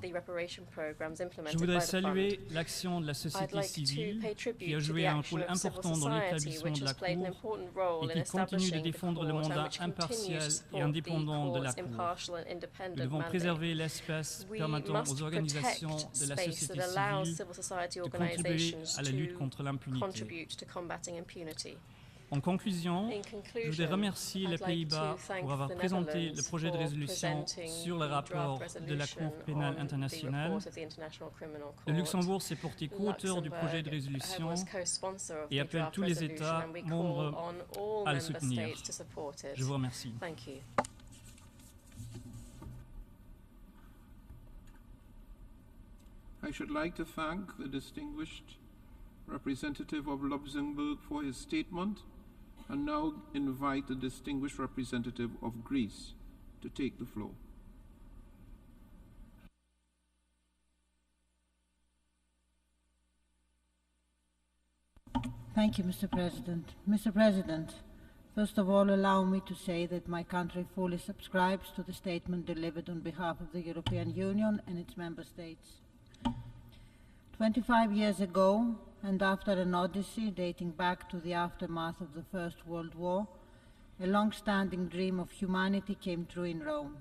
gouvernement. Je voudrais saluer l'action de la société civile qui a joué un rôle important dans l'établissement de la Cour et qui continue de défendre le mandat impartial et indépendant de la Cour. Nous devons préserver l'espace permettant aux organisations de la société civile de contribuer à la lutte contre l'impunité. En conclusion, je voudrais remercier les Pays-Bas pour avoir présenté le projet de résolution sur le rapport de la Cour pénale internationale. Le Luxembourg s'est porté co-auteur du projet de résolution et appelle tous les États membres à le soutenir. Je vous remercie. I should like to thank the distinguished representative of Luxembourg for his statement, and now invite the distinguished representative of Greece to take the floor. Thank you, Mr. President. Mr. President, first of all, allow me to say that my country fully subscribes to the statement delivered on behalf of the European Union and its member states. 25 years ago, and after an odyssey dating back to the aftermath of the First World War, a long-standing dream of humanity came true in Rome: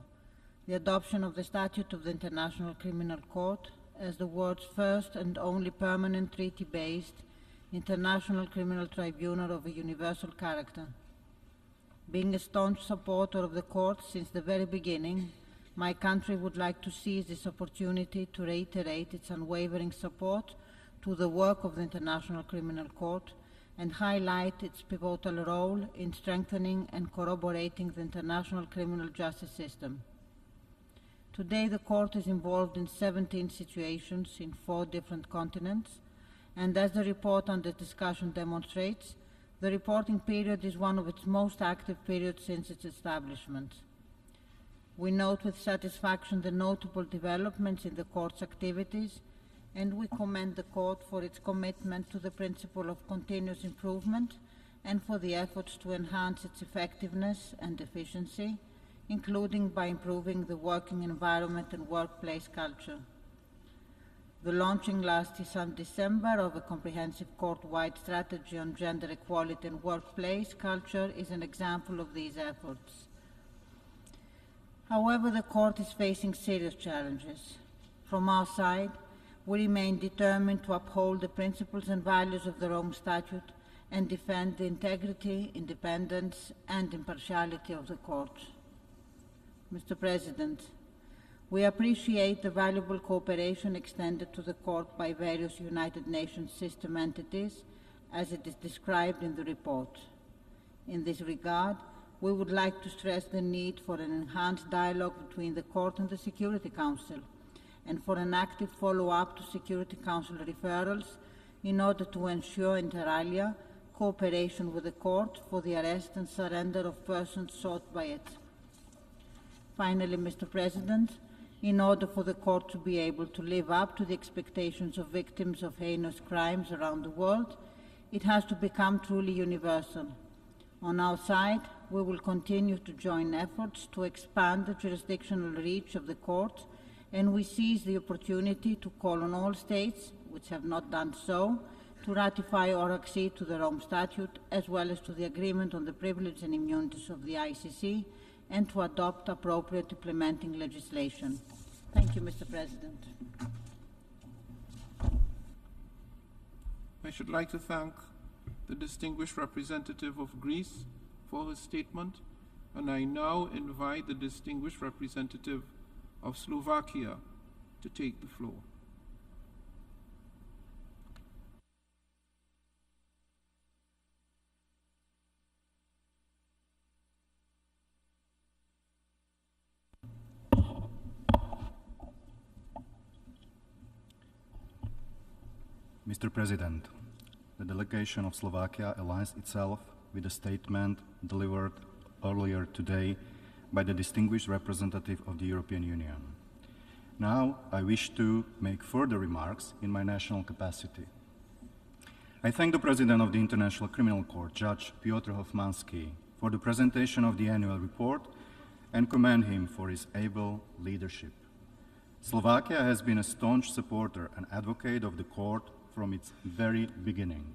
the adoption of the Statute of the International Criminal Court as the world's first and only permanent treaty-based international criminal tribunal of a universal character. Being a staunch supporter of the court since the very beginning, my country would like to seize this opportunity to reiterate its unwavering support to the work of the International Criminal Court and highlight its pivotal role in strengthening and corroborating the international criminal justice system. Today, the court is involved in 17 situations in 4 different continents, and as the report under discussion demonstrates, the reporting period is one of its most active periods since its establishment. We note with satisfaction the notable developments in the court's activities, and we commend the court for its commitment to the principle of continuous improvement and for the efforts to enhance its effectiveness and efficiency, including by improving the working environment and workplace culture. The launching last December of a comprehensive court-wide strategy on gender equality and workplace culture is an example of these efforts. However, the court is facing serious challenges. From our side, we remain determined to uphold the principles and values of the Rome Statute and defend the integrity, independence, and impartiality of the court. Mr. President, we appreciate the valuable cooperation extended to the court by various United Nations system entities, as it is described in the report. In this regard, we would like to stress the need for an enhanced dialogue between the court and the Security Council, and for an active follow-up to Security Council referrals in order to ensure, inter alia, cooperation with the court for the arrest and surrender of persons sought by it. Finally, Mr. President, in order for the court to be able to live up to the expectations of victims of heinous crimes around the world, it has to become truly universal. On our side, we will continue to join efforts to expand the jurisdictional reach of the court, and we seize the opportunity to call on all states, which have not done so, to ratify or accede to the Rome Statute, as well as to the agreement on the privileges and immunities of the ICC, and to adopt appropriate implementing legislation. Thank you, Mr. President. I should like to thank the distinguished representative of Greece for his statement, and I now invite the distinguished representative of Slovakia to take the floor. Mr. President, the delegation of Slovakia aligns itself with the statement delivered earlier today by the distinguished representative of the European Union. Now, I wish to make further remarks in my national capacity. I thank the President of the International Criminal Court, Judge Piotr Hofmansky, for the presentation of the annual report and commend him for his able leadership. Slovakia has been a staunch supporter and advocate of the court from its very beginning.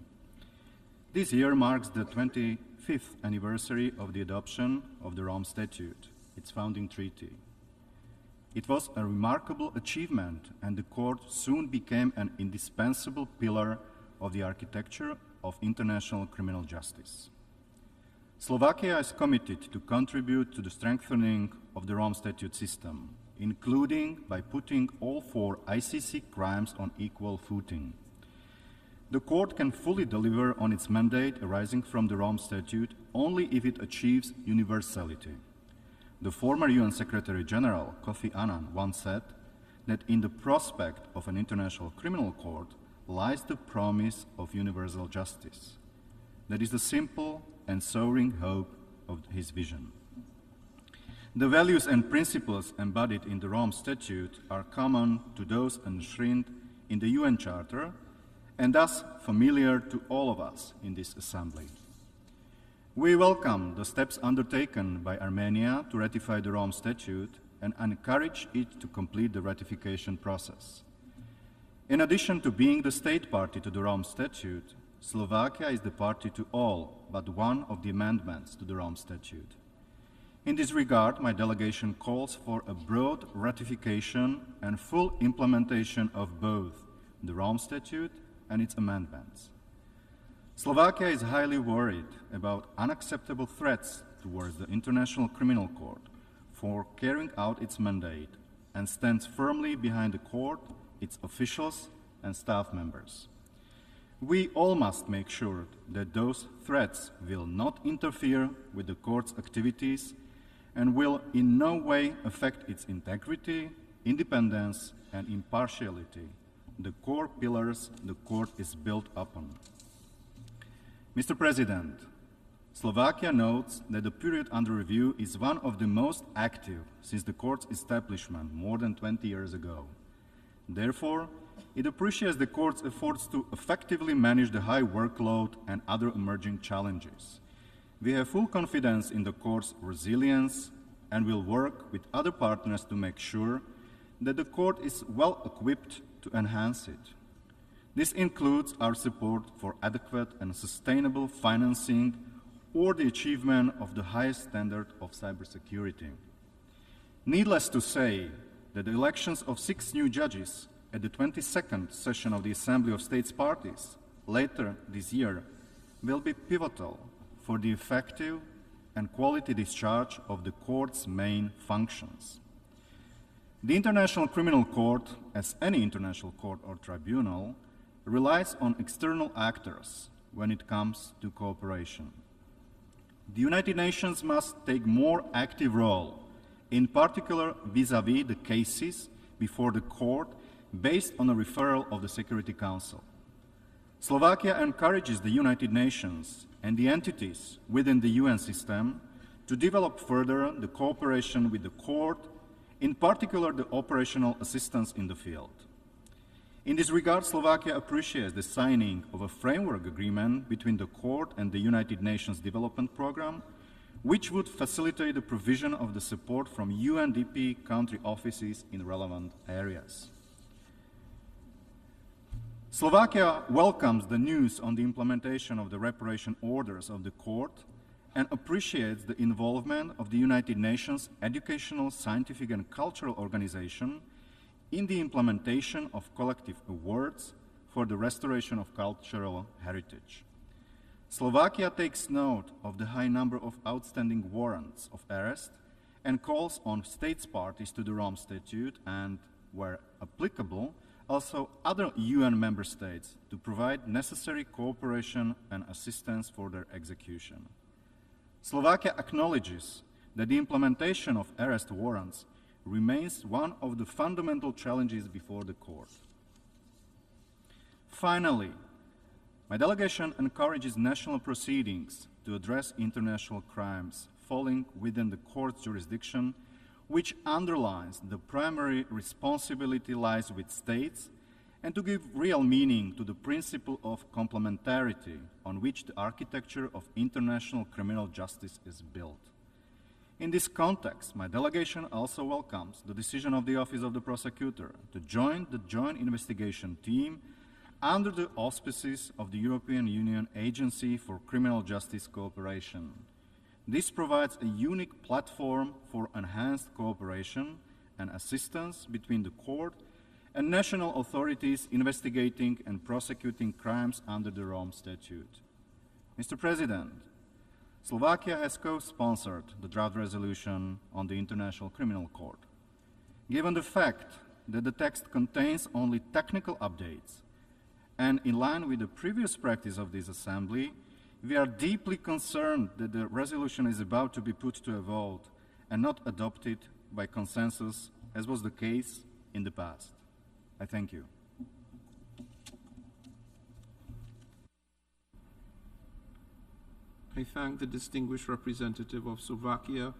This year marks the 25th anniversary of the adoption of the Rome Statute, its founding treaty. It was a remarkable achievement, and the court soon became an indispensable pillar of the architecture of international criminal justice. Slovakia is committed to contribute to the strengthening of the Rome Statute system, including by putting all 4 ICC crimes on equal footing. The court can fully deliver on its mandate arising from the Rome Statute only if it achieves universality. The former UN Secretary General, Kofi Annan, once said that in the prospect of an international criminal court lies the promise of universal justice. That is the simple and soaring hope of his vision. The values and principles embodied in the Rome Statute are common to those enshrined in the UN Charter and thus familiar to all of us in this Assembly. We welcome the steps undertaken by Armenia to ratify the Rome Statute and encourage it to complete the ratification process. In addition to being the state party to the Rome Statute, Slovakia is the party to all but one of the amendments to the Rome Statute. In this regard, my delegation calls for a broad ratification and full implementation of both the Rome Statute and its amendments. Slovakia is highly worried about unacceptable threats towards the International Criminal Court for carrying out its mandate and stands firmly behind the court, its officials and staff members. We all must make sure that those threats will not interfere with the court's activities and will in no way affect its integrity, independence and impartiality, the core pillars the court is built upon. Mr. President, Slovakia notes that the period under review is one of the most active since the court's establishment more than 20 years ago. Therefore, it appreciates the court's efforts to effectively manage the high workload and other emerging challenges. We have full confidence in the court's resilience and will work with other partners to make sure that the court is well equipped to enhance it. This includes our support for adequate and sustainable financing or the achievement of the highest standard of cybersecurity. Needless to say that the elections of 6 new judges at the 22nd session of the Assembly of States Parties later this year will be pivotal for the effective and quality discharge of the court's main functions. The International Criminal Court, as any international court or tribunal, relies on external actors when it comes to cooperation. The United Nations must take more active role, in particular vis-à-vis the cases before the court based on a referral of the Security Council. Slovakia encourages the United Nations and the entities within the UN system to develop further the cooperation with the court, in particular the operational assistance in the field. In this regard, Slovakia appreciates the signing of a framework agreement between the court and the United Nations Development Programme, which would facilitate the provision of the support from UNDP country offices in relevant areas. Slovakia welcomes the news on the implementation of the reparation orders of the court and appreciates the involvement of the United Nations Educational, Scientific and Cultural Organization in the implementation of collective awards for the restoration of cultural heritage. Slovakia takes note of the high number of outstanding warrants of arrest and calls on states parties to the Rome Statute and, where applicable, also other UN member states to provide necessary cooperation and assistance for their execution. Slovakia acknowledges that the implementation of arrest warrants remains one of the fundamental challenges before the court. Finally, my delegation encourages national proceedings to address international crimes falling within the court's jurisdiction, which underlines the primary responsibility lies with states, and to give real meaning to the principle of complementarity on which the architecture of international criminal justice is built. In this context, my delegation also welcomes the decision of the Office of the Prosecutor to join the joint investigation team under the auspices of the European Union Agency for Criminal Justice Cooperation. This provides a unique platform for enhanced cooperation and assistance between the court and national authorities investigating and prosecuting crimes under the Rome Statute. Mr. President, Slovakia has co-sponsored the draft resolution on the International Criminal Court. Given the fact that the text contains only technical updates, and in line with the previous practice of this Assembly, we are deeply concerned that the resolution is about to be put to a vote and not adopted by consensus, as was the case in the past. I thank you. I thank the distinguished representative of Slovakia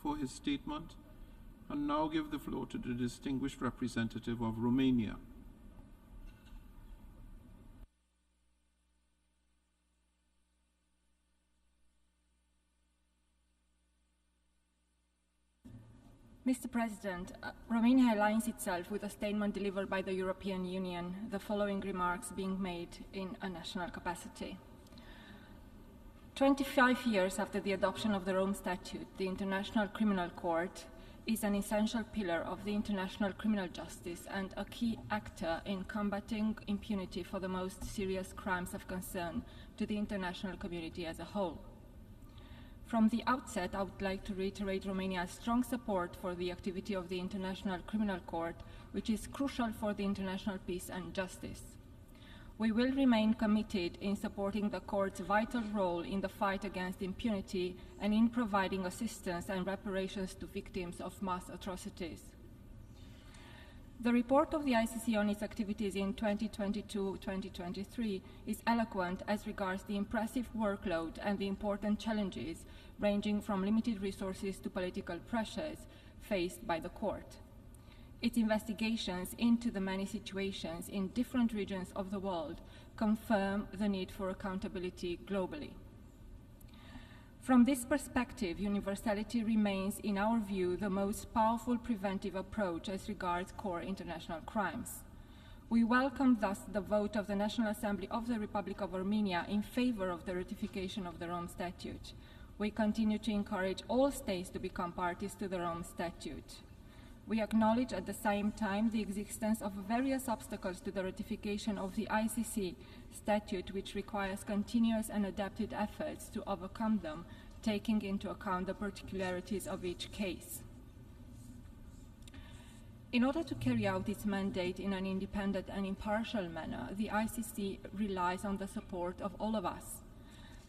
for his statement, and now give the floor to the distinguished representative of Romania. Mr. President, Romania aligns itself with a statement delivered by the European Union, the following remarks being made in a national capacity. 25 years after the adoption of the Rome Statute, the International Criminal Court is an essential pillar of the international criminal justice and a key actor in combating impunity for the most serious crimes of concern to the international community as a whole. From the outset, I would like to reiterate Romania's strong support for the activity of the International Criminal Court, which is crucial for the international peace and justice. We will remain committed in supporting the court's vital role in the fight against impunity and in providing assistance and reparations to victims of mass atrocities. The report of the ICC on its activities in 2022-2023 is eloquent as regards the impressive workload and the important challenges, ranging from limited resources to political pressures, faced by the court. Its investigations into the many situations in different regions of the world confirm the need for accountability globally. From this perspective, universality remains, in our view, the most powerful preventive approach as regards core international crimes. We welcome thus the vote of the National Assembly of the Republic of Armenia in favor of the ratification of the Rome Statute. We continue to encourage all states to become parties to the Rome Statute. We acknowledge at the same time the existence of various obstacles to the ratification of the ICC statute, which requires continuous and adapted efforts to overcome them, taking into account the particularities of each case. In order to carry out its mandate in an independent and impartial manner, the ICC relies on the support of all of us.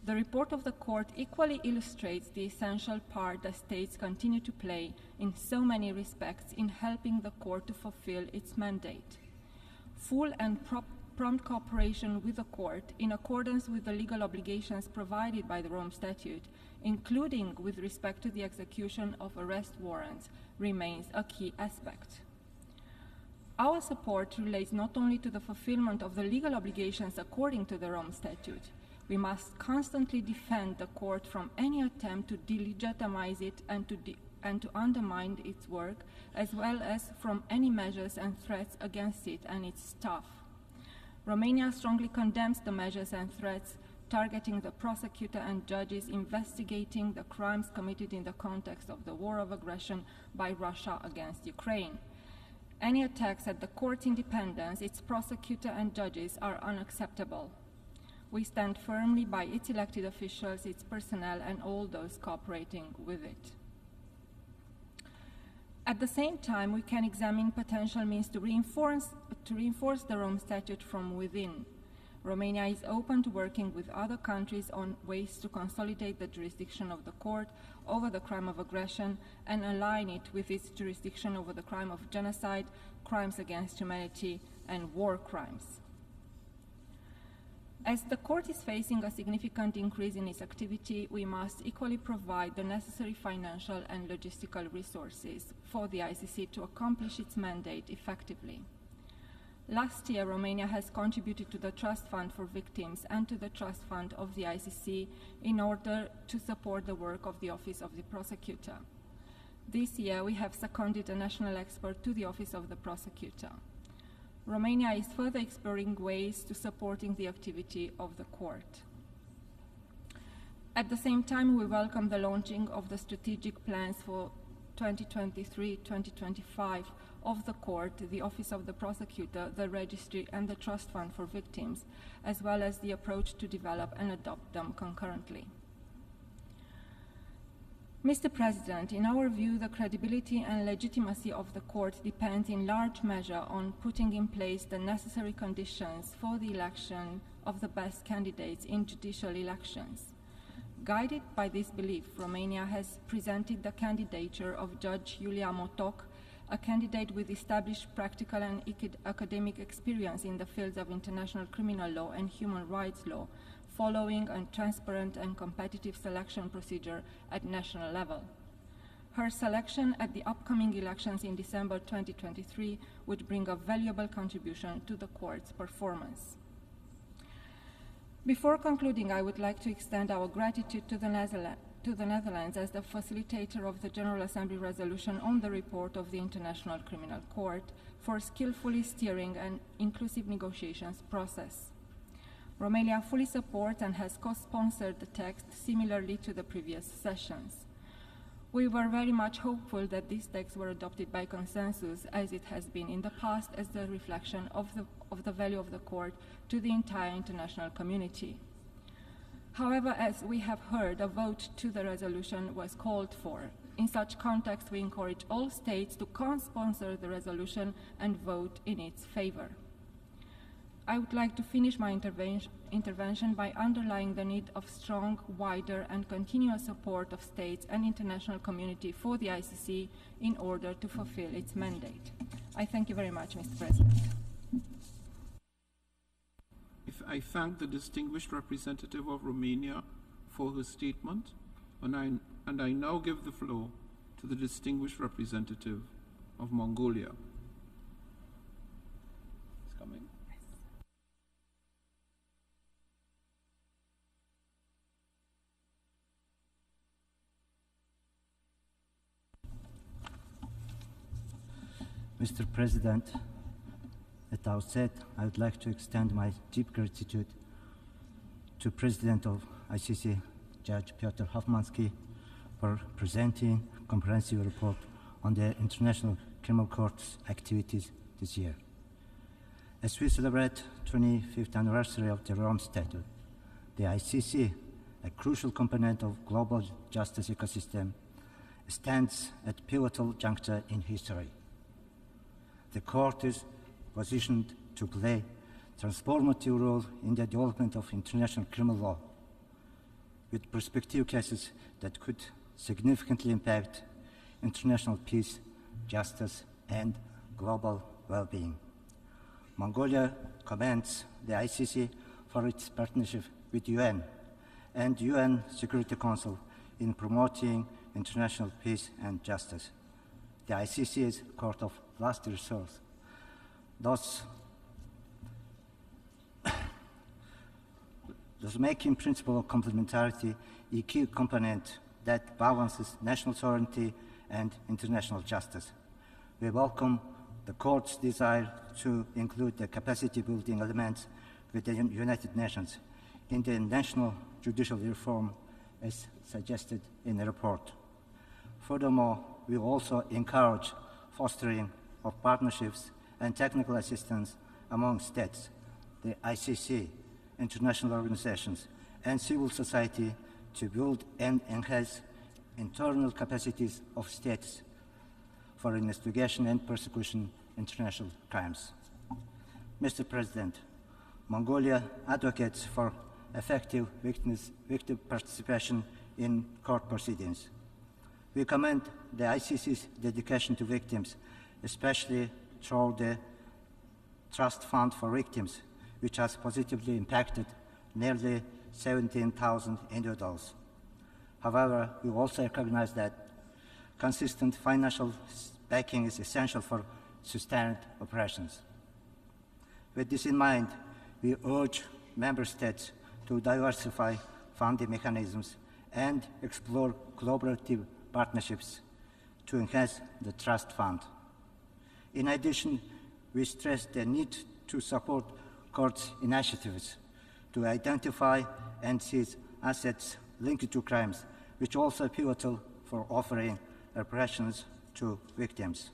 The report of the court equally illustrates the essential part that states continue to play in so many respects in helping the court to fulfill its mandate. Full and prompt cooperation with the court in accordance with the legal obligations provided by the Rome Statute, including with respect to the execution of arrest warrants, remains a key aspect. Our support relates not only to the fulfillment of the legal obligations according to the Rome Statute. We must constantly defend the court from any attempt to delegitimize it and to undermine its work, as well as from any measures and threats against it and its staff. Romania strongly condemns the measures and threats targeting the prosecutor and judges investigating the crimes committed in the context of the war of aggression by Russia against Ukraine. Any attacks at the court's independence, its prosecutor and judges are unacceptable. We stand firmly by its elected officials, its personnel, and all those cooperating with it. At the same time, we can examine potential means to reinforce the Rome Statute from within. Romania is open to working with other countries on ways to consolidate the jurisdiction of the court over the crime of aggression and align it with its jurisdiction over the crime of genocide, crimes against humanity, and war crimes. As the court is facing a significant increase in its activity, we must equally provide the necessary financial and logistical resources for the ICC to accomplish its mandate effectively. Last year, Romania has contributed to the Trust Fund for Victims and to the Trust Fund of the ICC in order to support the work of the Office of the Prosecutor. This year, we have seconded a national expert to the Office of the Prosecutor. Romania is further exploring ways to supporting the activity of the court. At the same time, we welcome the launching of the strategic plans for 2023-2025 of the court, the Office of the Prosecutor, the Registry, and the Trust Fund for Victims, as well as the approach to develop and adopt them concurrently. Mr. President, in our view, the credibility and legitimacy of the court depends in large measure on putting in place the necessary conditions for the election of the best candidates in judicial elections. Guided by this belief, Romania has presented the candidature of Judge Iulia Motoc, a candidate with established practical and academic experience in the fields of international criminal law and human rights law, following a transparent and competitive selection procedure at national level. Her selection at the upcoming elections in December 2023 would bring a valuable contribution to the court's performance. Before concluding, I would like to extend our gratitude to the Netherlands as the facilitator of the General Assembly resolution on the report of the International Criminal Court for skillfully steering an inclusive negotiations process. Romania fully supports and has co-sponsored the text similarly to the previous sessions. We were very much hopeful that these texts were adopted by consensus, as it has been in the past, as the reflection of the value of the court to the entire international community. However, as we have heard, a vote to the resolution was called for. In such context, we encourage all states to co-sponsor the resolution and vote in its favor. I would like to finish my intervention by underlining the need of strong, wider and continuous support of states and international community for the ICC in order to fulfill its mandate. I thank you very much, Mr. President. I thank the distinguished representative of Romania for her statement, and I now give the floor to the distinguished representative of Mongolia. It's coming. Mr. President, at the outset, I would like to extend my deep gratitude to President of ICC, Judge Piotr Hofmansky, for presenting a comprehensive report on the International Criminal Court's activities this year. As we celebrate 25th anniversary of the Rome Statute, the ICC, a crucial component of global justice ecosystem, stands at a pivotal juncture in history. The court is positioned to play a transformative role in the development of international criminal law, with prospective cases that could significantly impact international peace, justice, and global well-being. Mongolia commends the ICC for its partnership with UN and UN Security Council in promoting international peace and justice. The ICC is a court of last resort. Thus making principle of complementarity a key component that balances national sovereignty and international justice. We welcome the court's desire to include the capacity-building elements with the United Nations in the national judicial reform as suggested in the report. Furthermore, we also encourage fostering of partnerships and technical assistance among states, the ICC, international organizations, and civil society to build and enhance internal capacities of states for investigation and prosecution of international crimes. Mr. President, Mongolia advocates for effective victim participation in court proceedings. We commend the ICC's dedication to victims, especially through the Trust Fund for Victims, which has positively impacted nearly 17,000 individuals. However, we also recognize that consistent financial backing is essential for sustained operations. With this in mind, we urge member states to diversify funding mechanisms and explore collaborative partnerships to enhance the Trust Fund. In addition, we stress the need to support courts' initiatives to identify and seize assets linked to crimes, which also pivotal for offering reparations to victims.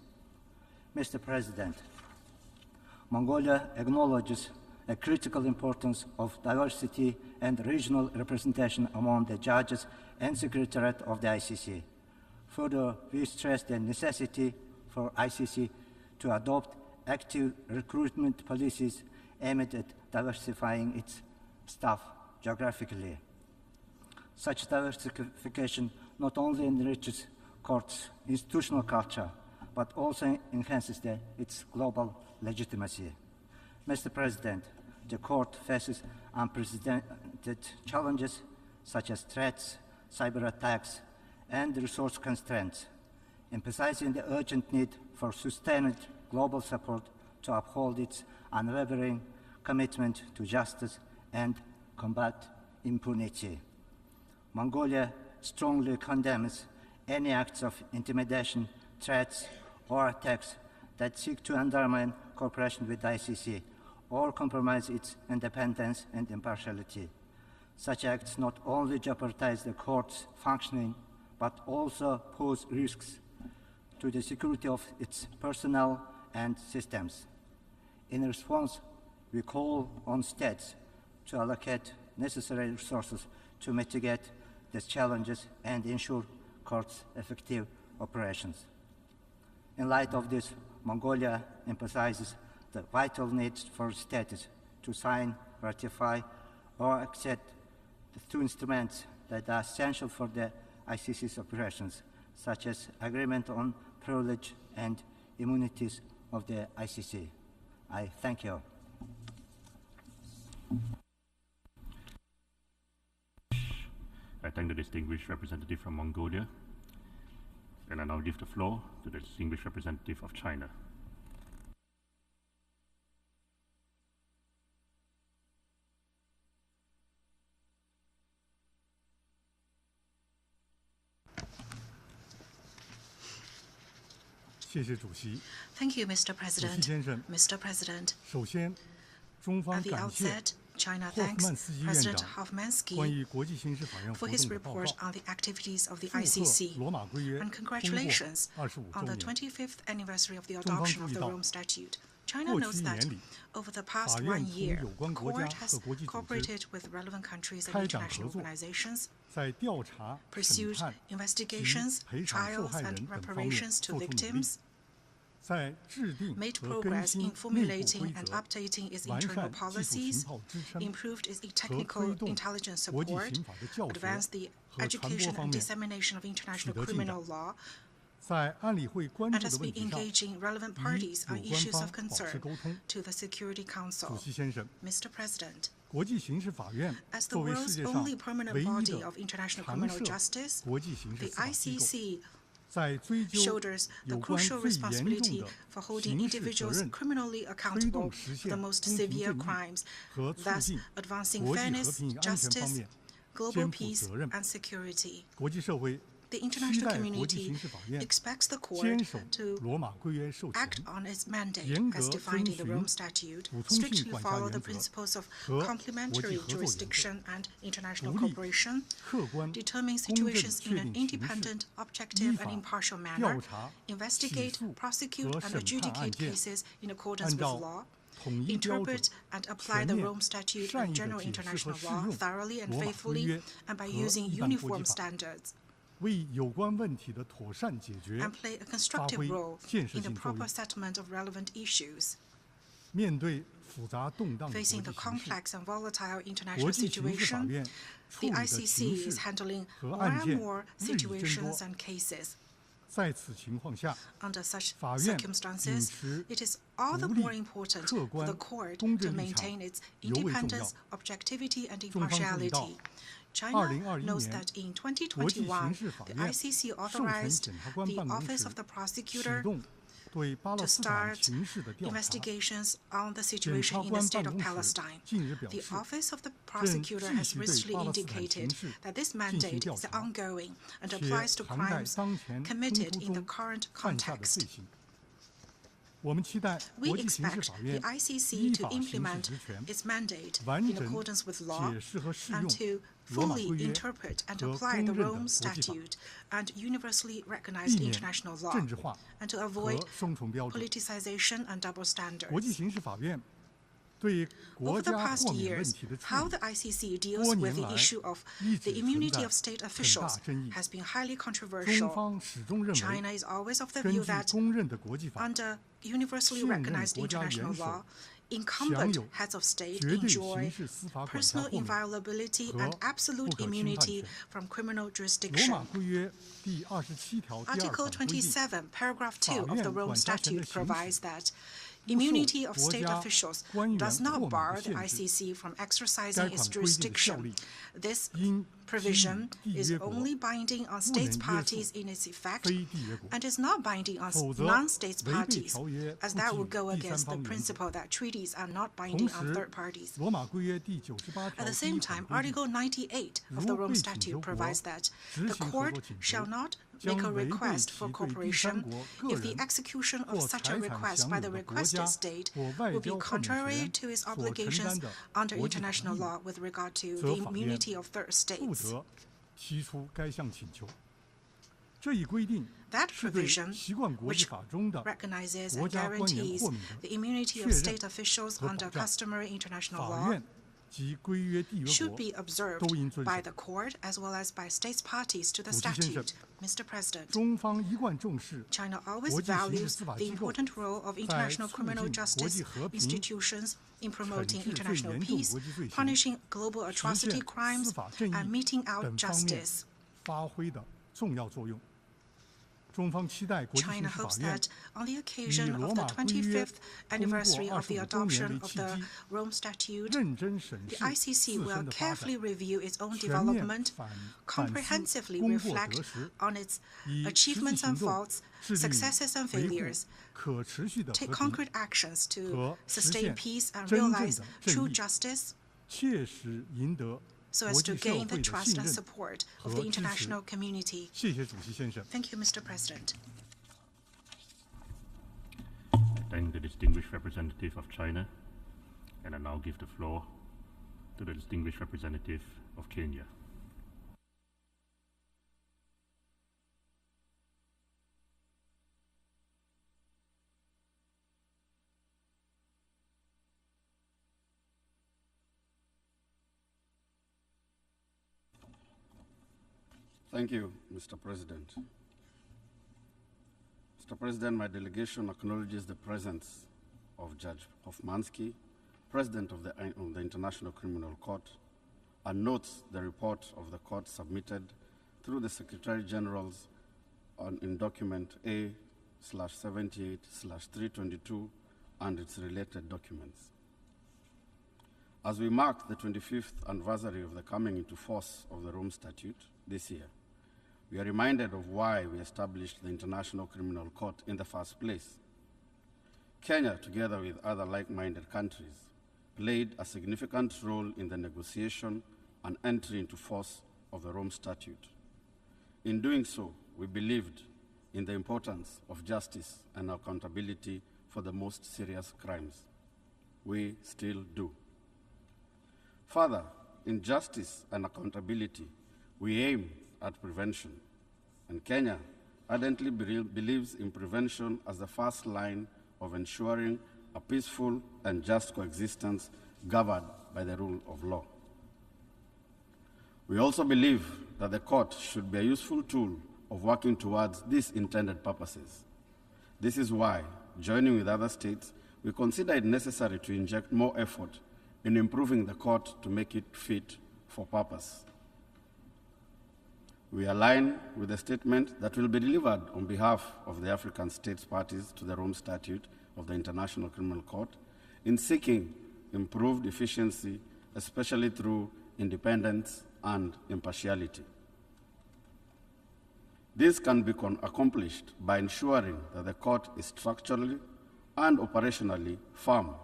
Mr. President, Mongolia acknowledges the critical importance of diversity and regional representation among the judges and secretariat of the ICC. Further, we stress the necessity for ICC to adopt active recruitment policies aimed at diversifying its staff geographically. Such diversification not only enriches court's institutional culture, but also enhances its global legitimacy. Mr. President, the court faces unprecedented challenges such as threats, cyber attacks, and resource constraints, emphasizing the urgent need for sustained global support to uphold its unwavering commitment to justice and combat impunity. Mongolia strongly condemns any acts of intimidation, threats, or attacks that seek to undermine cooperation with the ICC or compromise its independence and impartiality. Such acts not only jeopardize the court's functioning, but also pose risks to the security of its personnel and systems. In response, we call on states to allocate necessary resources to mitigate these challenges and ensure court's effective operations. In light of this, Mongolia emphasizes the vital need for states to sign, ratify, or accept the two instruments that are essential for the ICC's operations, such as Agreement on Privilege and Immunities of the ICC. I thank you. I thank the distinguished representative from Mongolia, and I now give the floor to the distinguished representative of China. Thank you, Mr. President. Mr. President, at the outset, China thanks President Hoffmansky for his report on the activities of the ICC, and congratulations on the 25th anniversary of the adoption of the Rome Statute. China knows that over the past 1 year, the court has cooperated with relevant countries and international organizations, pursued investigations, trials, and reparations to victims, made progress in formulating and updating its internal policies, improved its technical intelligence support, advanced the education and dissemination of international criminal law, and has been engaging relevant parties on issues of concern to the Security Council. Mr. President, as the world's only permanent body of international criminal justice, the ICC shoulders the crucial responsibility for holding individuals criminally accountable for the most severe crimes, thus advancing fairness, justice, global peace, and security. The international community expects the court to act on its mandate as defined in the Rome Statute, strictly follow the principles of complementary jurisdiction and international cooperation, determine situations in an independent, objective, and impartial manner, investigate, prosecute, and adjudicate cases in accordance with law, interpret and apply the Rome Statute and general international law thoroughly and faithfully, and by using uniform standards, and play a constructive role in the proper settlement of relevant issues. Facing the complex and volatile international situation, the ICC is handling more and more situations and cases. Under such circumstances, it is all the more important for the court to maintain its independence, objectivity, and impartiality. China knows that in 2021, the ICC authorized the Office of the Prosecutor to start investigations on the situation in the state of Palestine. The Office of the Prosecutor has recently indicated that this mandate is ongoing and applies to crimes committed in the current context. We expect the ICC to implement its mandate in accordance with law and to fully interpret and apply the Rome Statute and universally recognized international law, and to avoid politicization and double standards. Over the past years, how the ICC deals with the issue of the immunity of state officials has been highly controversial. China is always of the view that, under universally recognized international law, incumbent heads of state enjoy personal inviolability and absolute immunity from criminal jurisdiction. Article 27, paragraph 2 of the Rome Statute provides that immunity of state officials does not bar the ICC from exercising its jurisdiction. This provision is only binding on states parties in its effect and is not binding on non-states parties, as that would go against the principle that treaties are not binding on third parties. At the same time, Article 98 of the Rome Statute provides that the court shall not make a request for cooperation if the execution of such a request by the requested state will be contrary to its obligations under international law with regard to the immunity of third states. That provision, which recognizes and guarantees the immunity of state officials under customary international law, should be observed by the court as well as by states parties to the statute. Mr. President, China always values the important role of international criminal justice institutions in promoting international peace, punishing global atrocity crimes, and meting out justice. China hopes that on the occasion of the 25th anniversary of the adoption of the Rome Statute, the ICC will carefully review its own development, comprehensively reflect on its achievements and faults, successes and failures, take concrete actions to sustain peace and realize true justice, so as to gain the trust and support of the international community. Thank you, Mr. President. I thank the distinguished representative of China, and I now give the floor to the distinguished representative of Kenya. Thank you, Mr. President. Mr. President, my delegation acknowledges the presence of Judge Hofmansky, President of the International Criminal Court, and notes the report of the court submitted through the Secretary General's in document A/78/322 and its related documents. As we mark the 25th anniversary of the coming into force of the Rome Statute this year, we are reminded of why we established the International Criminal Court in the first place. Kenya, together with other like-minded countries, played a significant role in the negotiation and entry into force of the Rome Statute. In doing so, we believed in the importance of justice and accountability for the most serious crimes. We still do. Further, in justice and accountability, we aim at prevention, and Kenya ardently believes in prevention as the first line of ensuring a peaceful and just coexistence governed by the rule of law. We also believe that the court should be a useful tool of working towards these intended purposes. This is why, joining with other states, we consider it necessary to inject more effort in improving the court to make it fit for purpose. We align with the statement that will be delivered on behalf of the African states parties to the Rome Statute of the International Criminal Court in seeking improved efficiency, especially through independence and impartiality. This can be accomplished by ensuring that the court is structurally and operationally firm,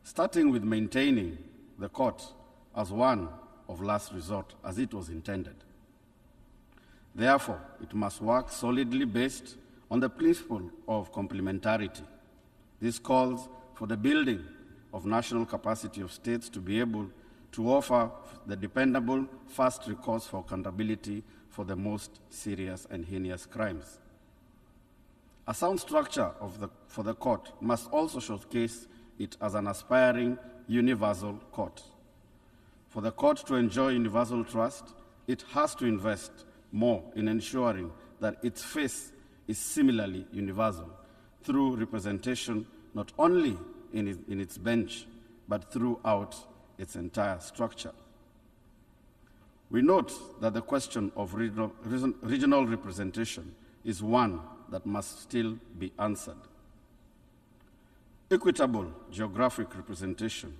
starting with maintaining the court as one of last resort as it was intended. Therefore, it must work solidly based on the principle of complementarity. This calls for the building of national capacity of states to be able to offer the dependable first recourse for accountability for the most serious and heinous crimes. A sound structure for the court must also showcase it as an aspiring universal court. For the court to enjoy universal trust, it has to invest more in ensuring that its face is similarly universal through representation not only in its bench, but throughout its entire structure. We note that the question of regional representation is one that must still be answered. Equitable geographic representation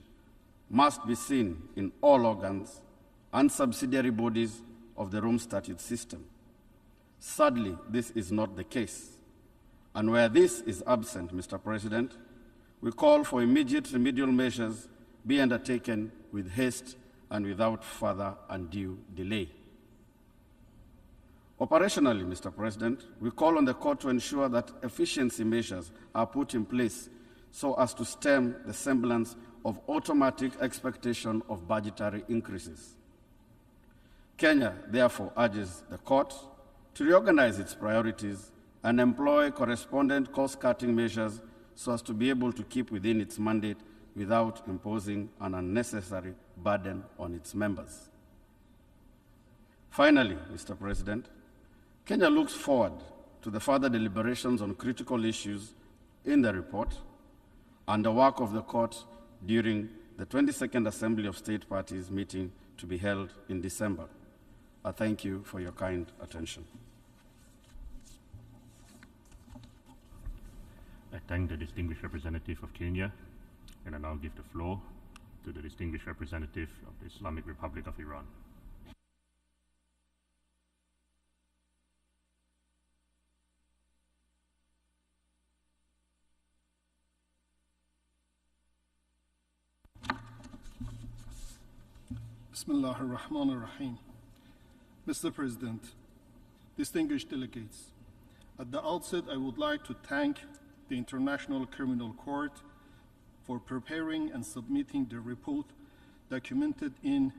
must be seen in all organs and subsidiary bodies of the Rome Statute system. Sadly, this is not the case. And where this is absent, Mr. President, we call for immediate remedial measures be undertaken with haste and without further undue delay. Operationally, Mr. President, we call on the court to ensure that efficiency measures are put in place so as to stem the semblance of automatic expectation of budgetary increases. Kenya, therefore, urges the court to reorganize its priorities and employ correspondent cost-cutting measures so as to be able to keep within its mandate without imposing an unnecessary burden on its members. Finally, Mr. President, Kenya looks forward to the further deliberations on critical issues in the report and the work of the court during the 22nd Assembly of State Parties meeting to be held in December. I thank you for your kind attention. I thank the distinguished representative of Kenya, and I now give the floor to the distinguished representative of the Islamic Republic of Iran. Bismillah ar-Rahman ar-Rahim. Mr. President, distinguished delegates, at the outset I would like to thank the International Criminal Court for preparing and submitting the report documented in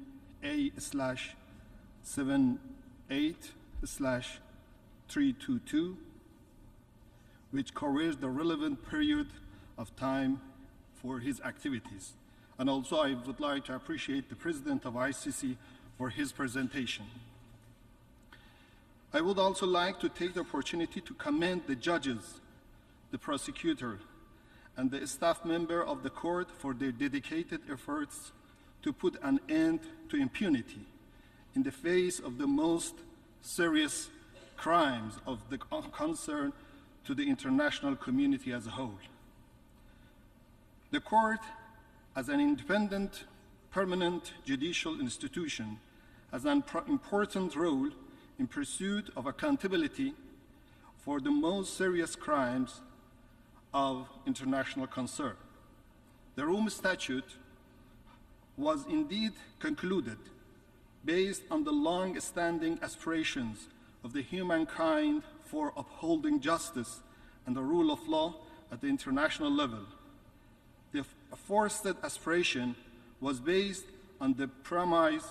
A/78/322, which covers the relevant period of time for his activities. And also I would like to appreciate the President of ICC for his presentation. I would also like to take the opportunity to commend the judges, the prosecutor, and the staff member of the court for their dedicated efforts to put an end to impunity in the face of the most serious crimes of the concern to the international community as a whole. The court, as an independent, permanent judicial institution, has an important role in pursuit of accountability for the most serious crimes of international concern. The Rome Statute was indeed concluded based on the long-standing aspirations of the humankind for upholding justice and the rule of law at the international level. The aforesaid aspiration was based on the premise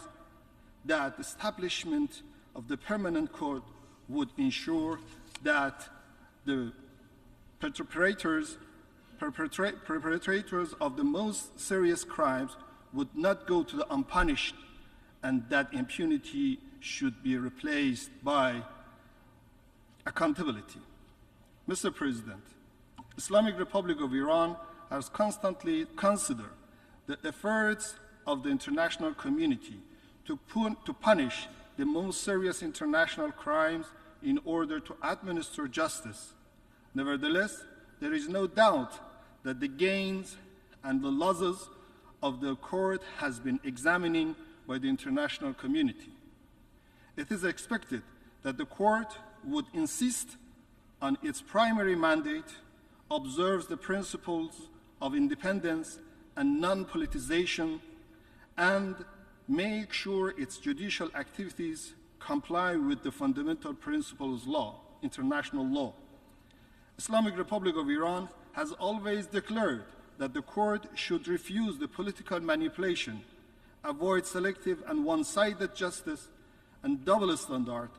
that the establishment of the permanent court would ensure that the perpetrators of the most serious crimes would not go to the unpunished, and that impunity should be replaced by accountability. Mr. President, Islamic Republic of Iran has constantly considered the efforts of the international community to punish the most serious international crimes in order to administer justice. Nevertheless, there is no doubt that the gains and the losses of the court has been examining by the international community. It is expected that the court would insist on its primary mandate, observes the principles of independence and non-politicization, and make sure its judicial activities comply with the fundamental principles of law, international law. Islamic Republic of Iran has always declared that the court should refuse the political manipulation, avoid selective and one-sided justice and double standard,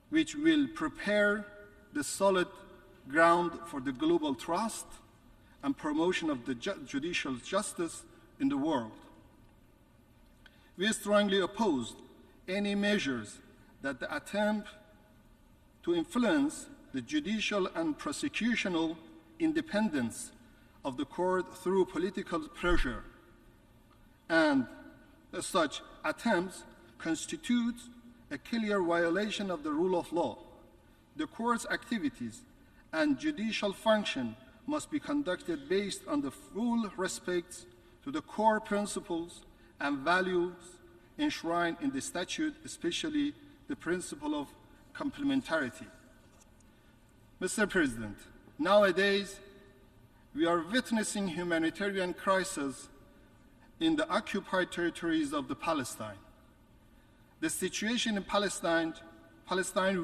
which will prepare the solid ground for the global trust and promotion of the judicial justice in the world. We strongly oppose any measures that attempt to influence the judicial and prosecutorial independence of the court through political pressure, and such attempts constitute a clear violation of the rule of law. The court's activities and judicial function must be conducted based on the full respect to the core principles and values enshrined in the statute, especially the principle of complementarity. Mr. President, nowadays we are witnessing humanitarian crisis in the occupied territories of the Palestine. The situation in Palestine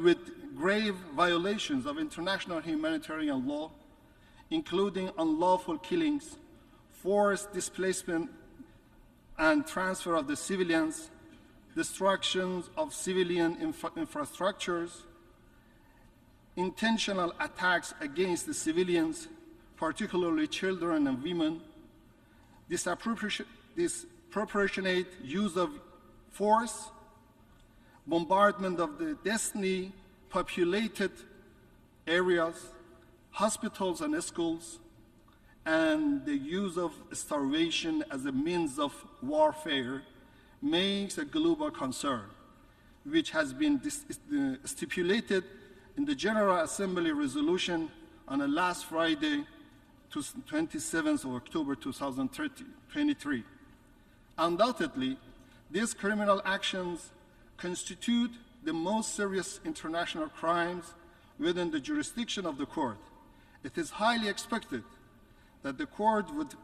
with grave violations of international humanitarian law, including unlawful killings, forced displacement and transfer of the civilians, destructions of civilian infrastructures, intentional attacks against the civilians, particularly children and women, disproportionate use of force, bombardment of the densely populated areas, hospitals and schools, and the use of starvation as a means of warfare makes a global concern, which has been stipulated in the General Assembly resolution on last Friday, 27th of October 2023. Undoubtedly, these criminal actions constitute the most serious international crimes within the jurisdiction of the court. It is highly expected that the court would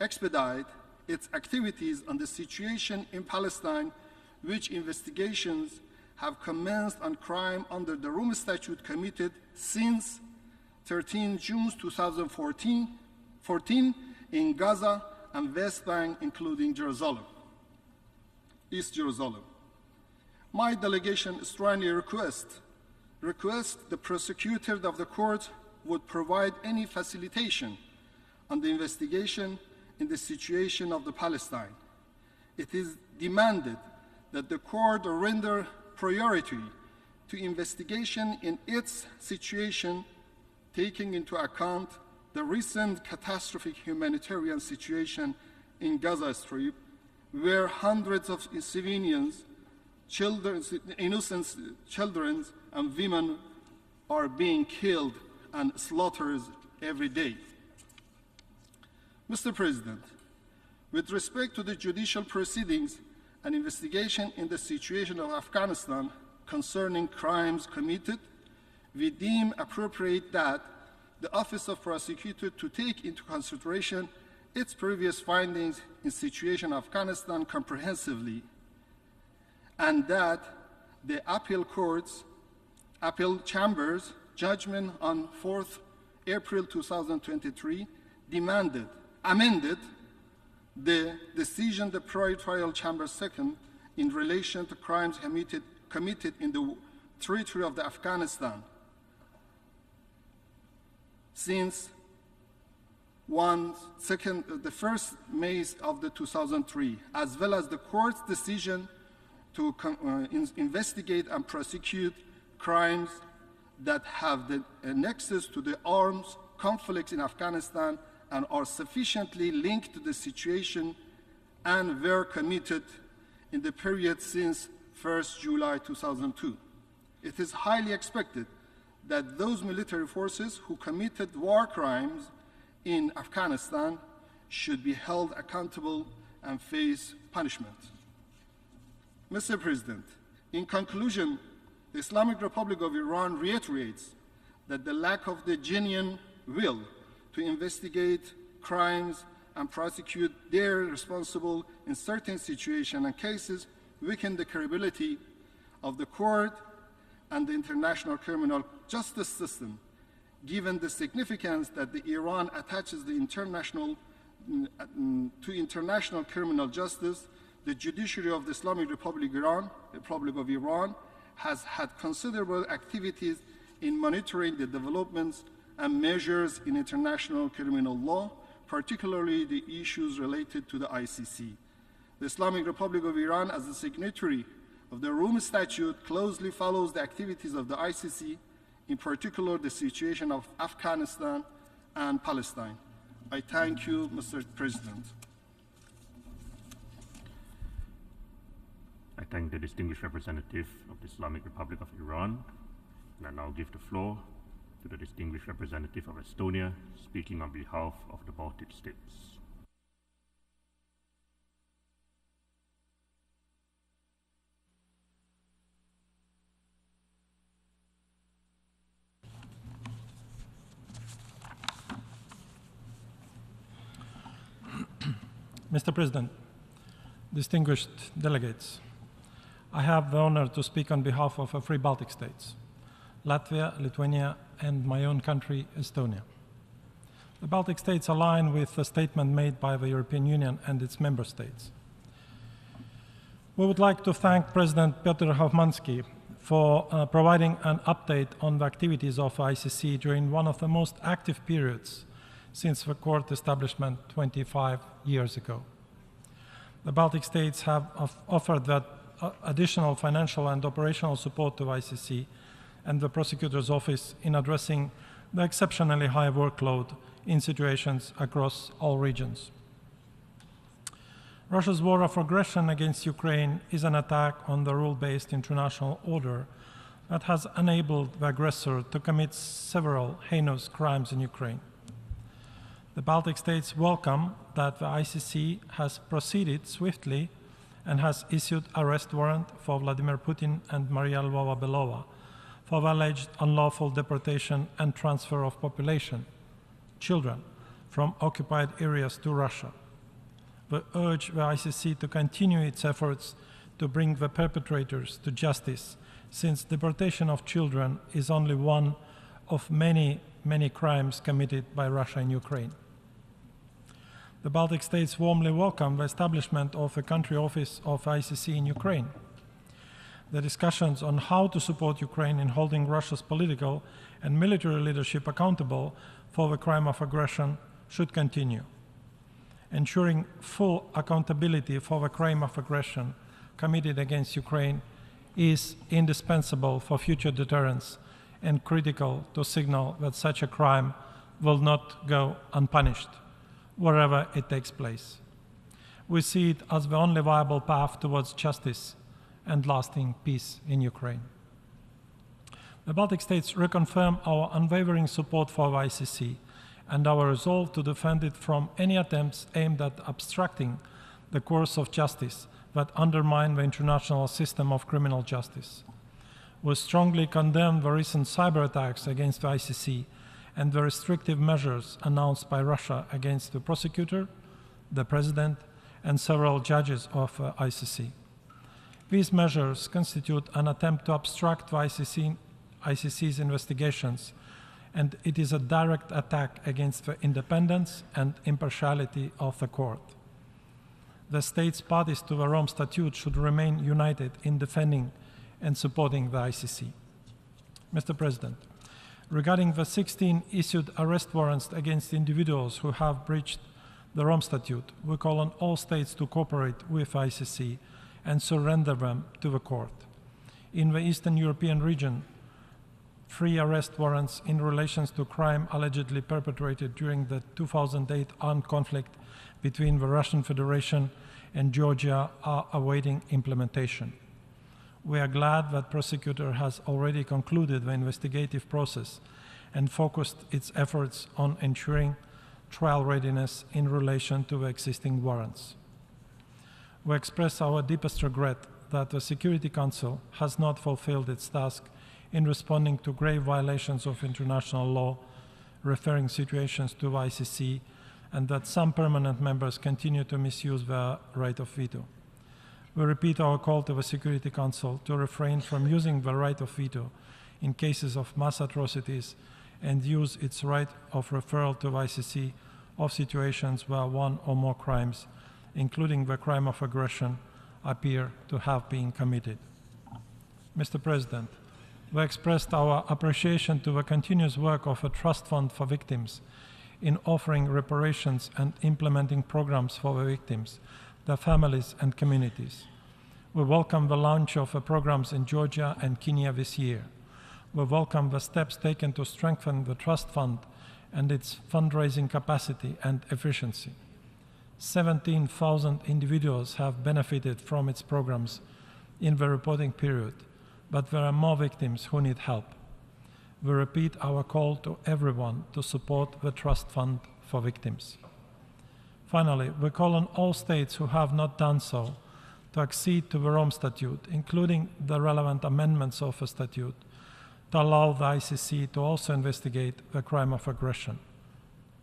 expedite its activities on the situation in Palestine, which investigations have commenced on crime under the Rome Statute committed since 13 June 2014 in Gaza and West Bank, including Jerusalem, East Jerusalem. My delegation strongly request the prosecutor of the court would provide any facilitation on the investigation in the situation of the Palestine. It is demanded that the court render priority to investigation in its situation, taking into account the recent catastrophic humanitarian situation in Gaza Strip, where hundreds of civilians, innocent children and women are being killed and slaughtered every day. Mr. President, with respect to the judicial proceedings and investigation in the situation of Afghanistan concerning crimes committed, we deem appropriate that the Office of Prosecutor to take into consideration its previous findings in situation of Afghanistan comprehensively, and that the appeal chambers judgment on 4th April 2023 amended the decision the pre-trial chamber second in relation to crimes committed in the territory of Afghanistan since the 1st May of the 2003, as well as the court's decision to investigate and prosecute crimes that have the nexus to the arms conflicts in Afghanistan and are sufficiently linked to the situation and were committed in the period since 1st July 2002. It is highly expected that those military forces who committed war crimes in Afghanistan should be held accountable and face punishment. Mr. President, in conclusion, the Islamic Republic of Iran reiterates that the lack of the genuine will to investigate crimes and prosecute their responsible in certain situations and cases weaken the credibility of the court and the international criminal justice system, given the significance that Iran attaches to international criminal justice. The judiciary of the Islamic Republic of Iran has had considerable activities in monitoring the developments and measures in international criminal law, particularly the issues related to the ICC. The Islamic Republic of Iran, as a signatory of the Rome Statute, closely follows the activities of the ICC, in particular the situation of Afghanistan and Palestine. I thank you, Mr. President. I thank the distinguished representative of the Islamic Republic of Iran, and I now give the floor to the distinguished representative of Estonia, speaking on behalf of the Baltic states. Mr. President, distinguished delegates, I have the honor to speak on behalf of three Baltic states, Latvia, Lithuania, and my own country, Estonia. The Baltic states align with the statement made by the European Union and its member states. We would like to thank President Piotr Hovmansky for providing an update on the activities of ICC during one of the most active periods since the court establishment 25 years ago. The Baltic states have offered that additional financial and operational support to ICC and the prosecutor's office in addressing the exceptionally high workload in situations across all regions. Russia's war of aggression against Ukraine is an attack on the rule-based international order that has enabled the aggressor to commit several heinous crimes in Ukraine. The Baltic states welcome that the ICC has proceeded swiftly and has issued arrest warrant for Vladimir Putin and Maria Lvova-Belova for the alleged unlawful deportation and transfer of population, children, from occupied areas to Russia. We urge the ICC to continue its efforts to bring the perpetrators to justice, since deportation of children is only one of many, many crimes committed by Russia in Ukraine. The Baltic states warmly welcome the establishment of a country office of ICC in Ukraine. The discussions on how to support Ukraine in holding Russia's political and military leadership accountable for the crime of aggression should continue. Ensuring full accountability for the crime of aggression committed against Ukraine is indispensable for future deterrence and critical to signal that such a crime will not go unpunished wherever it takes place. We see it as the only viable path towards justice and lasting peace in Ukraine. The Baltic states reconfirm our unwavering support for the ICC and our resolve to defend it from any attempts aimed at obstructing the course of justice that undermine the international system of criminal justice. We strongly condemn the recent cyber attacks against the ICC and the restrictive measures announced by Russia against the prosecutor, the president, and several judges of ICC. These measures constitute an attempt to obstruct the ICC's investigations, and it is a direct attack against the independence and impartiality of the court. The states parties to the Rome Statute should remain united in defending and supporting the ICC. Mr. President, regarding the 16 issued arrest warrants against individuals who have breached the Rome Statute, we call on all states to cooperate with ICC and surrender them to the court. In the Eastern European region, 3 arrest warrants in relation to crime allegedly perpetrated during the 2008 armed conflict between the Russian Federation and Georgia are awaiting implementation. We are glad that the prosecutor has already concluded the investigative process and focused its efforts on ensuring trial readiness in relation to the existing warrants. We express our deepest regret that the Security Council has not fulfilled its task in responding to grave violations of international law, referring situations to the ICC, and that some permanent members continue to misuse their right of veto. We repeat our call to the Security Council to refrain from using the right of veto in cases of mass atrocities and use its right of referral to the ICC of situations where one or more crimes, including the crime of aggression, appear to have been committed. Mr. President, we expressed our appreciation to the continuous work of a trust fund for victims in offering reparations and implementing programs for the victims, their families and communities. We welcome the launch of the programs in Georgia and Kenya this year. We welcome the steps taken to strengthen the trust fund and its fundraising capacity and efficiency. 17,000 individuals have benefited from its programs in the reporting period, but there are more victims who need help. We repeat our call to everyone to support the Trust Fund for Victims. Finally, we call on all states who have not done so to accede to the Rome Statute, including the relevant amendments of the statute, to allow the ICC to also investigate the crime of aggression.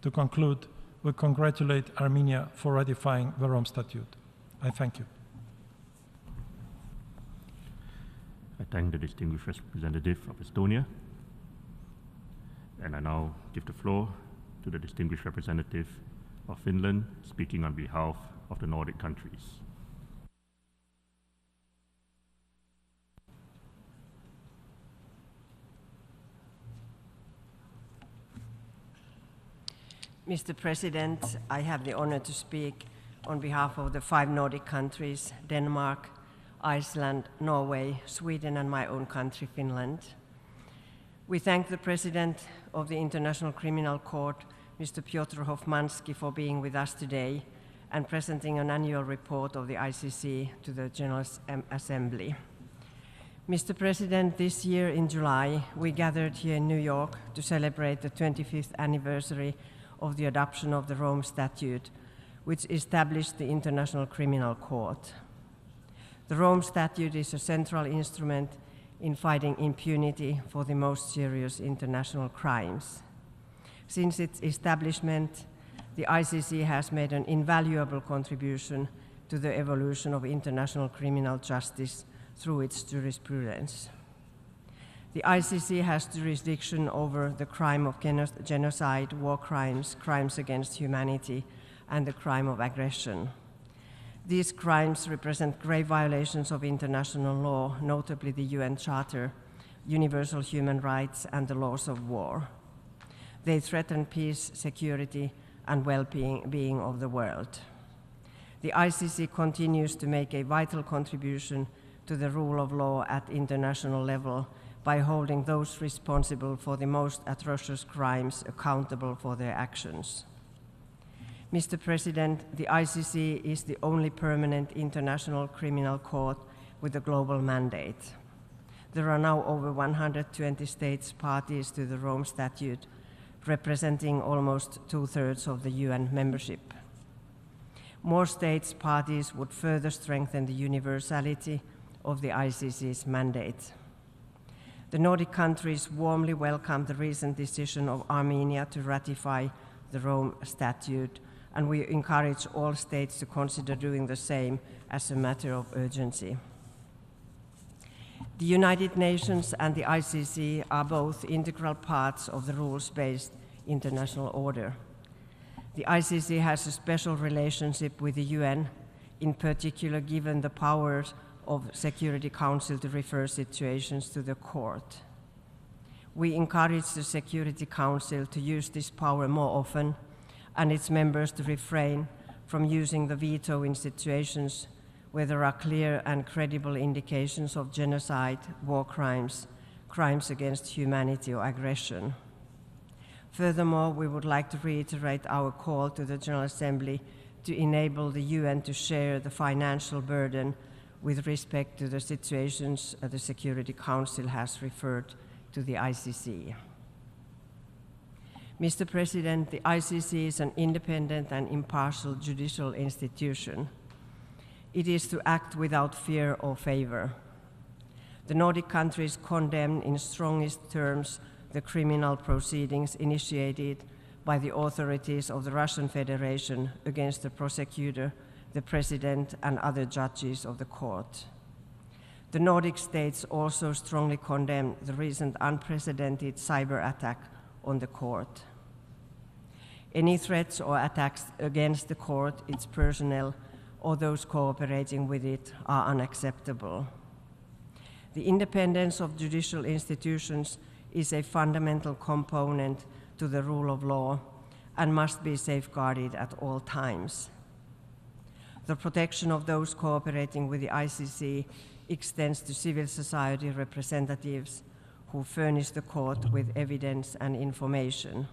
To conclude, we congratulate Armenia for ratifying the Rome Statute. I thank you. I thank the distinguished representative of Estonia. And I now give the floor to the distinguished representative of Finland, speaking on behalf of the Nordic countries. Mr. President, I have the honor to speak on behalf of the 5 Nordic countries, Denmark, Iceland, Norway, Sweden, and my own country, Finland. We thank the President of the International Criminal Court, Mr. Piotr Hofmanski, for being with us today and presenting an annual report of the ICC to the General Assembly. Mr. President, this year in July, we gathered here in New York to celebrate the 25th anniversary of the adoption of the Rome Statute, which established the International Criminal Court. The Rome Statute is a central instrument in fighting impunity for the most serious international crimes. Since its establishment, the ICC has made an invaluable contribution to the evolution of international criminal justice through its jurisprudence. The ICC has jurisdiction over the crime of genocide, war crimes, crimes against humanity, and the crime of aggression. These crimes represent grave violations of international law, notably the UN Charter, universal human rights, and the laws of war. They threaten peace, security, and well-being of the world. The ICC continues to make a vital contribution to the rule of law at international level by holding those responsible for the most atrocious crimes accountable for their actions. Mr. President, the ICC is the only permanent international criminal court with a global mandate. There are now over 120 states parties to the Rome Statute, representing almost 2/3 of the UN membership. More states parties would further strengthen the universality of the ICC's mandate. The Nordic countries warmly welcome the recent decision of Armenia to ratify the Rome Statute, and we encourage all states to consider doing the same as a matter of urgency. The United Nations and the ICC are both integral parts of the rules-based international order. The ICC has a special relationship with the UN, in particular given the powers of Security Council to refer situations to the court. We encourage the Security Council to use this power more often and its members to refrain from using the veto in situations where there are clear and credible indications of genocide, war crimes, crimes against humanity or aggression. Furthermore, we would like to reiterate our call to the General Assembly to enable the UN to share the financial burden with respect to the situations the Security Council has referred to the ICC. Mr. President, the ICC is an independent and impartial judicial institution. It is to act without fear or favor. The Nordic countries condemn in strongest terms the criminal proceedings initiated by the authorities of the Russian Federation against the prosecutor, the president, and other judges of the court. The Nordic states also strongly condemn the recent unprecedented cyber attack on the court. Any threats or attacks against the court, its personnel, or those cooperating with it are unacceptable. The independence of judicial institutions is a fundamental component to the rule of law and must be safeguarded at all times. The protection of those cooperating with the ICC extends to civil society representatives who furnish the court with evidence and information.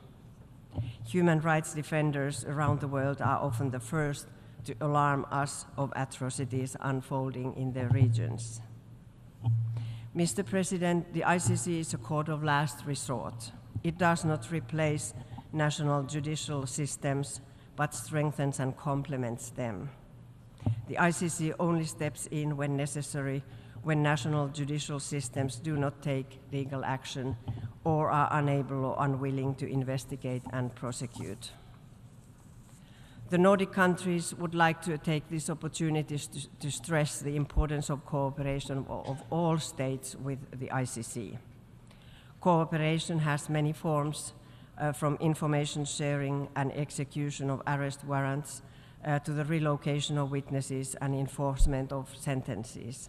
Human rights defenders around the world are often the first to alarm us of atrocities unfolding in their regions. Mr. President, the ICC is a court of last resort. It does not replace national judicial systems, but strengthens and complements them. The ICC only steps in when necessary, when national judicial systems do not take legal action or are unable or unwilling to investigate and prosecute. The Nordic countries would like to take this opportunity to stress the importance of cooperation of all states with the ICC. Cooperation has many forms, from information sharing and execution of arrest warrants to the relocation of witnesses and enforcement of sentences.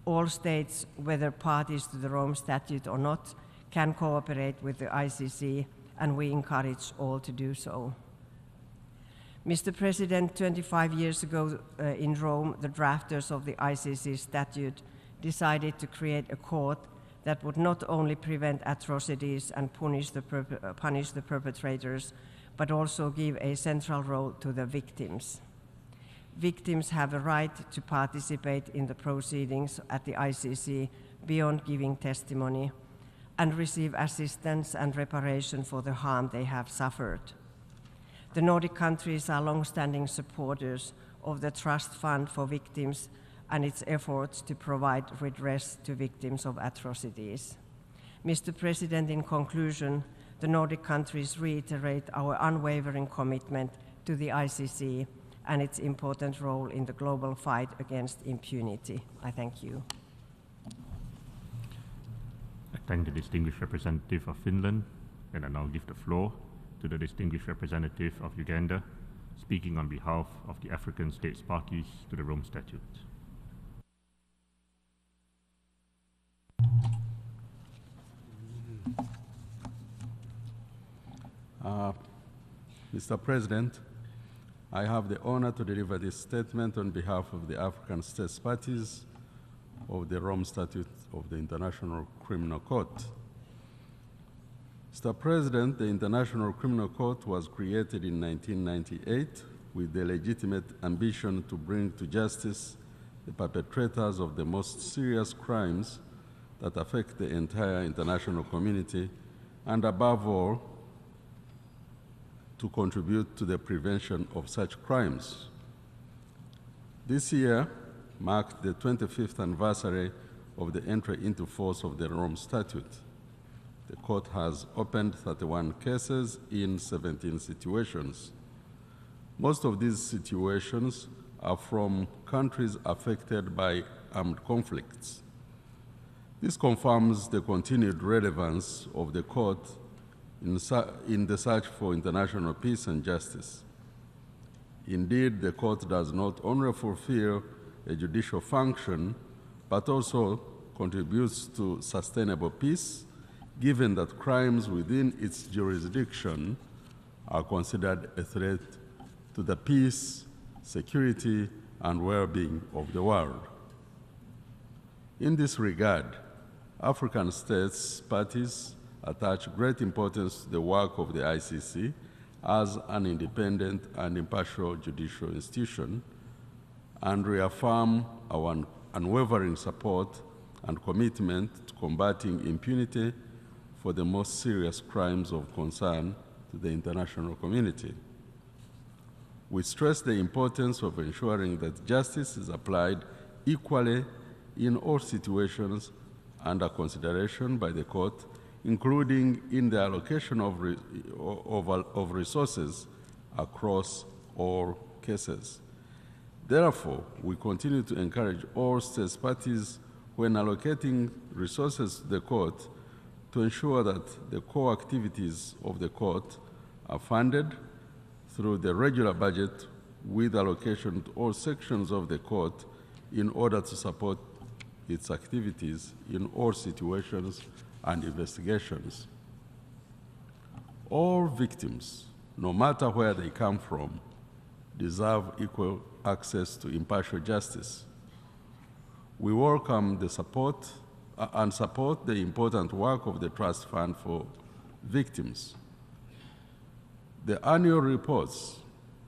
All states, whether parties to the Rome Statute or not, can cooperate with the ICC, and we encourage all to do so. Mr. President, 25 years ago in Rome, the drafters of the ICC statute decided to create a court that would not only prevent atrocities and punish the perpetrators, but also give a central role to the victims. Victims have a right to participate in the proceedings at the ICC beyond giving testimony and receive assistance and reparation for the harm they have suffered. The Nordic countries are long-standing supporters of the Trust Fund for Victims and its efforts to provide redress to victims of atrocities. Mr. President, in conclusion, the Nordic countries reiterate our unwavering commitment to the ICC and its important role in the global fight against impunity. I thank you. I thank the distinguished representative of Finland, and I now give the floor to the distinguished representative of Uganda, speaking on behalf of the African states parties to the Rome Statute. Mr. President, I have the honor to deliver this statement on behalf of the African states parties of the Rome Statute of the International Criminal Court. Mr. President, the International Criminal Court was created in 1998 with the legitimate ambition to bring to justice the perpetrators of the most serious crimes that affect the entire international community, and above all, to contribute to the prevention of such crimes. This year marked the 25th anniversary of the entry into force of the Rome Statute. The court has opened 31 cases in 17 situations. Most of these situations are from countries affected by armed conflicts. This confirms the continued relevance of the court in the search for international peace and justice. Indeed, the court does not only fulfill a judicial function, but also contributes to sustainable peace, given that crimes within its jurisdiction are considered a threat to the peace, security, and well-being of the world. In this regard, African states parties attach great importance to the work of the ICC as an independent and impartial judicial institution, and reaffirm our unwavering support and commitment to combating impunity for the most serious crimes of concern to the international community. We stress the importance of ensuring that justice is applied equally in all situations under consideration by the court, including in the allocation of resources across all cases. Therefore, we continue to encourage all states parties when allocating resources to the court to ensure that the core activities of the court are funded through the regular budget with allocation to all sections of the court in order to support its activities in all situations and investigations. All victims, no matter where they come from, deserve equal access to impartial justice. We welcome the support the important work of the Trust Fund for Victims. The annual reports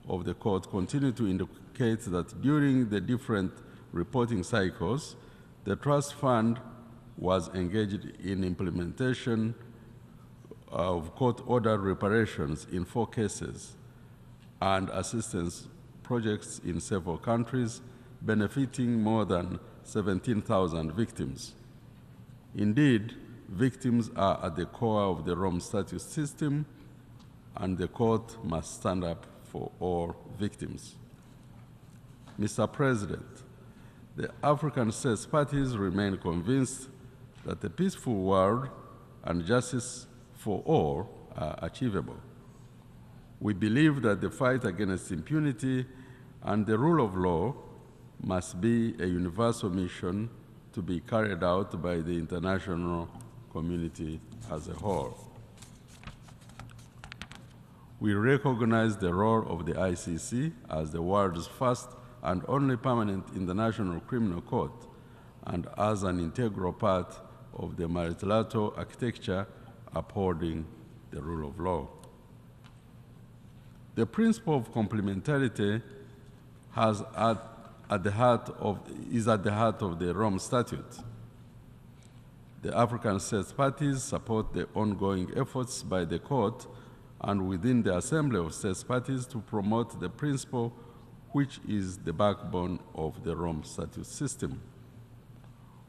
of the court continue to indicate that during the different reporting cycles, the Trust Fund was engaged in implementation of court-ordered reparations in 4 cases and assistance projects in several countries, benefiting more than 17,000 victims. Indeed, victims are at the core of the Rome Statute system, and the court must stand up for all victims. Mr. President, the African states parties remain convinced that a peaceful world and justice for all are achievable. We believe that the fight against impunity and the rule of law must be a universal mission to be carried out by the international community as a whole. We recognize the role of the ICC as the world's first and only permanent international criminal court and as an integral part of the multilateral architecture upholding the rule of law. The principle of complementarity is at the heart of the Rome Statute. The African states parties support the ongoing efforts by the court and within the Assembly of States Parties to promote the principle which is the backbone of the Rome Statute system.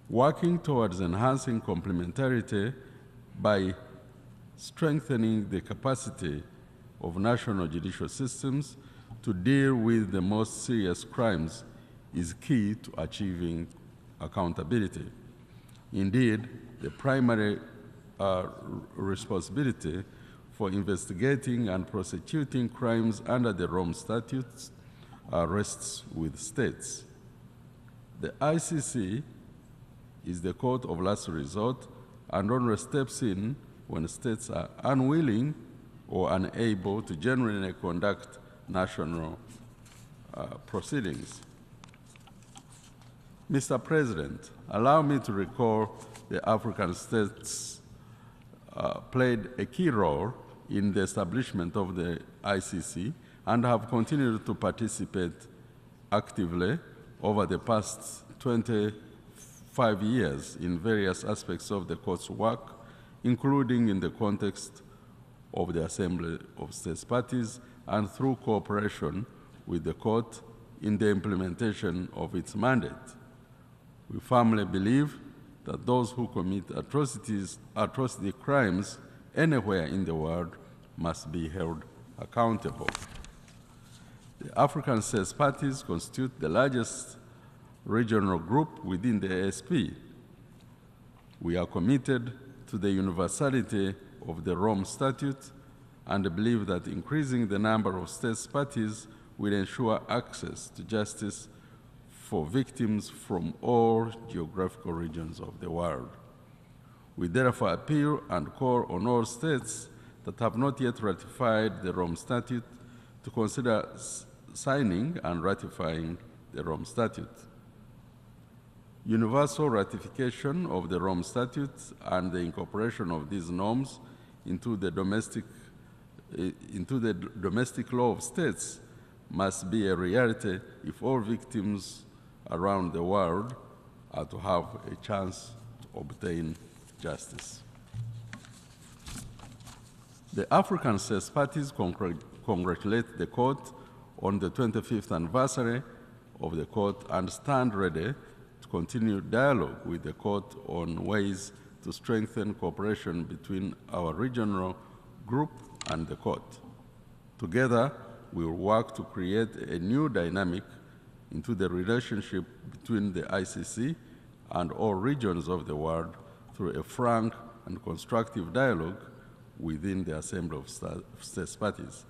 Working towards enhancing complementarity by strengthening the capacity of national judicial systems to deal with the most serious crimes is key to achieving accountability. Indeed, the primary responsibility for investigating and prosecuting crimes under the Rome Statutes rests with states. The ICC is the court of last resort and only steps in when states are unwilling or unable to genuinely conduct national proceedings. Mr. President, allow me to recall the African states played a key role in the establishment of the ICC and have continued to participate actively over the past 25 years in various aspects of the court's work, including in the context of the Assembly of States Parties and through cooperation with the court in the implementation of its mandate. We firmly believe that those who commit atrocity crimes anywhere in the world must be held accountable. The African States Parties constitute the largest regional group within the ASP. We are committed to the universality of the Rome Statute and believe that increasing the number of states parties will ensure access to justice for victims from all geographical regions of the world. We therefore appeal and call on all states that have not yet ratified the Rome Statute to consider signing and ratifying the Rome Statute. Universal ratification of the Rome Statute and the incorporation of these norms into the domestic law of states must be a reality if all victims around the world are to have a chance to obtain justice. The African States Parties congratulate the court on the 25th anniversary of the court and stand ready to continue dialogue with the court on ways to strengthen cooperation between our regional group and the court. Together, we will work to create a new dynamic into the relationship between the ICC and all regions of the world through a frank and constructive dialogue within the Assembly of States Parties.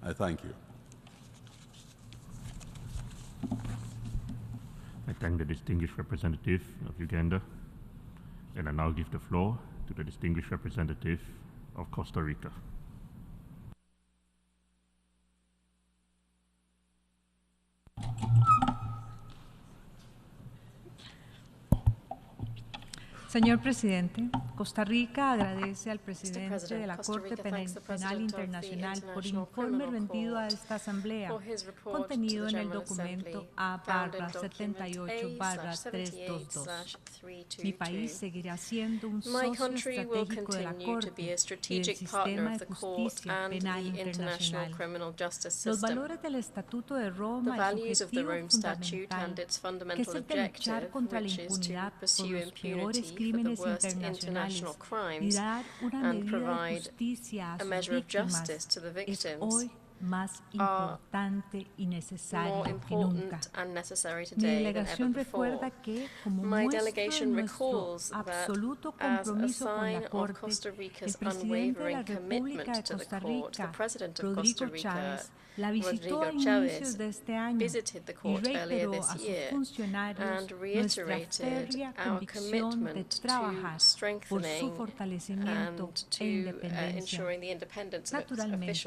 I thank you. I thank the distinguished representative of Uganda, and I now give the floor to the distinguished representative of Costa Rica. Señor Presidente, Costa Rica agradece al presidente de la Corte Penal Internacional por el informe rendido a esta Asamblea, contenido en el documento A/78/322. Mi país seguirá siendo un socio estratégico de la Corte y del sistema de justicia penal internacional. Los valores del Estatuto de Roma, el objetivo fundamental, que es el de luchar contra la impunidad por los peores crímenes internacionales y dar una medida de justicia a sus víctimas, es hoy más importante y necesario que nunca. Mi delegación recuerda que, como muestra de nuestro absoluto compromiso con la Corte, el presidente de la República de Costa Rica, Rodrigo Chávez, la visitó a inicios de este año y reiteró a sus funcionarios nuestra férrea convicción de trabajar por su fortalecimiento e independencia. Naturalmente,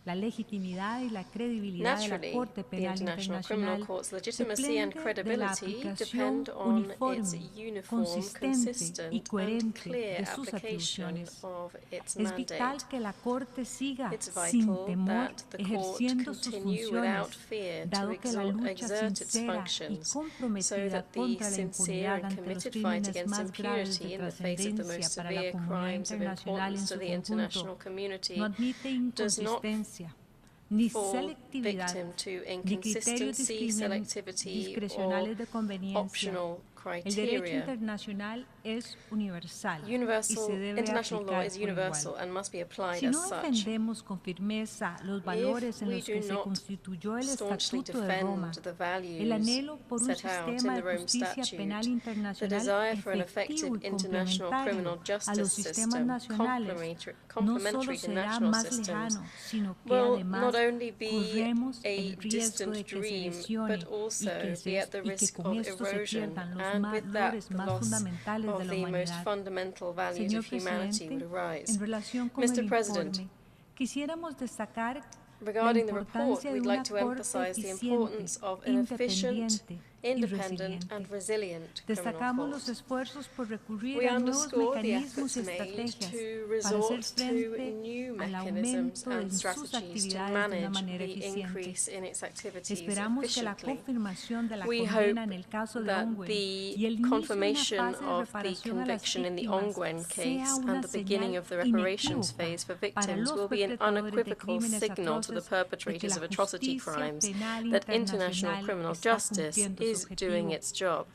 la legitimidad y la credibilidad de la Corte Penal Internacional depende de la aplicación uniforme, consistente y coherente de sus atribuciones. Es vital que la Corte siga sin temor ejerciendo sus funciones, dado que la lucha sincera y comprometida contra la impunidad ante los crímenes más graves de trascendencia para la comunidad internacional en su conjunto no admite inconsistencia, ni selectividad, ni criterios discrecionales de conveniencia. El derecho internacional es universal y se debe aplicar por igual. Si no defendemos con firmeza los valores en los que se constituyó el Estatuto de Roma, el anhelo por un sistema de justicia penal internacional efectivo y complementario a los sistemas nacionales, no solo será más lejano, sino que además corremos el riesgo de que se lesione y que con esto se pierdan los valores más fundamentales de la humanidad. Señor Presidente, en relación con el informe, quisiéramos destacar la importancia de una Corte eficiente, independiente y resiliente. Destacamos los esfuerzos por recurrir a nuevos mecanismos y estrategias para hacer frente al aumento en sus actividades de una manera eficiente. Esperamos que la confirmación de la condena en el caso de Ongwen y el inicio de una fase de reparación a las víctimas sea una señal inequívoca para los perpetradores de crímenes atroces de que la justicia penal internacional está cumpliendo doing its job.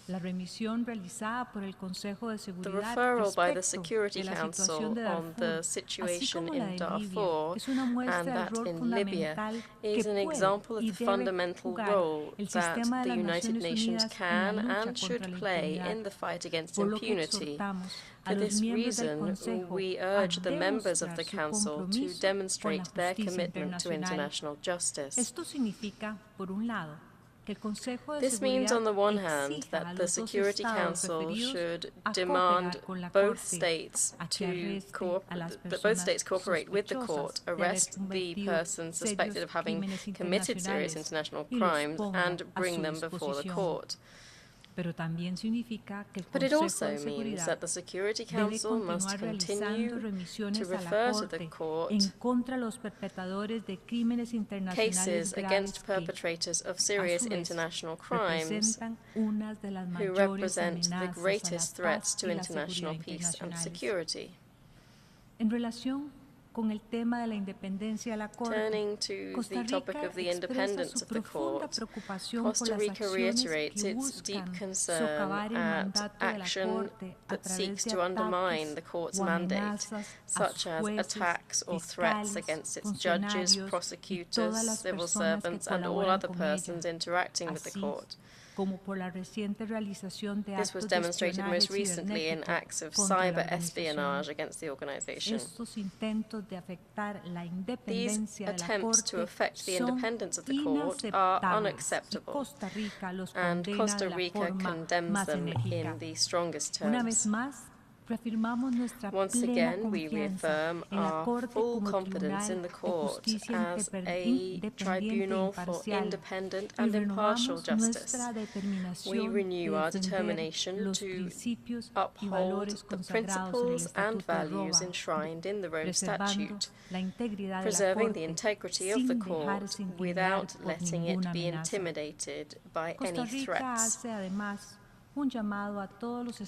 La remisión realizada por el Consejo de The Seguridad referral by the respecto Security de la Council situación de on the Darfur, así situation como la in de Darfur Libia, es una muestra and del that rol in Libya fundamental is que an puede example of y the debe fundamental jugar role el that sistema de the las United Naciones Nations Unidas en can la lucha and contra should la play impunidad. in the fight against Por lo que impunity. exhortamos a For los this miembros del reason, Consejo we a urge the members of the demostrar su Council to compromiso con demonstrate la their justicia commitment to international justice. Esto significa, por un lado, que el Consejo de This means, Seguridad on the one hand, exija a that the los dos Security estados Council referidos should a demand cooperar con la both Corte states a que arreste a las that both personas states cooperate with the court, sospechosas de haber arrest the cometido persons suspected of having serios committed serious internacionales international y los crimes ponga and a bring su them before the disposición. court. Pero también significa que el But it Consejo also de means Seguridad that the Security debe Council must continuar continue realizando to remisiones a la refer to the Corte court en contra de los perpetradores de crímenes internacionales cases graves against que, perpetrators of a serious su vez, international crimes representan unas de las who mayores represent the amenazas a la greatest threats paz to y la international seguridad peace and internacionales. security. En relación con el tema de la independencia de la Corte, Turning to Costa the topic Rica of the expresa independence su of the profunda court, preocupación por Costa las Rica acciones reiterates que its deep buscan concern socavar el at mandato de la action Corte a that través seeks de to undermine ataques the court's o mandate, amenazas a such sus as jueces, attacks or threats fiscales, against its judges, funcionarios y prosecutors, todas las civil personas que servants, and all colaboran other con ella. persons interacting with the Así, court. This was demonstrated most recently in acts of cyber espionage against the organization. These attempts to affect the independence of the court are unacceptable, and Costa Rica condemns them in the strongest terms. Once again, we reaffirm our full confidence in the court as a tribunal for independent and impartial justice. We renew our determination to uphold the principles and values enshrined in the Rome Statute, preserving the integrity of the court without letting it be intimidated by any threats.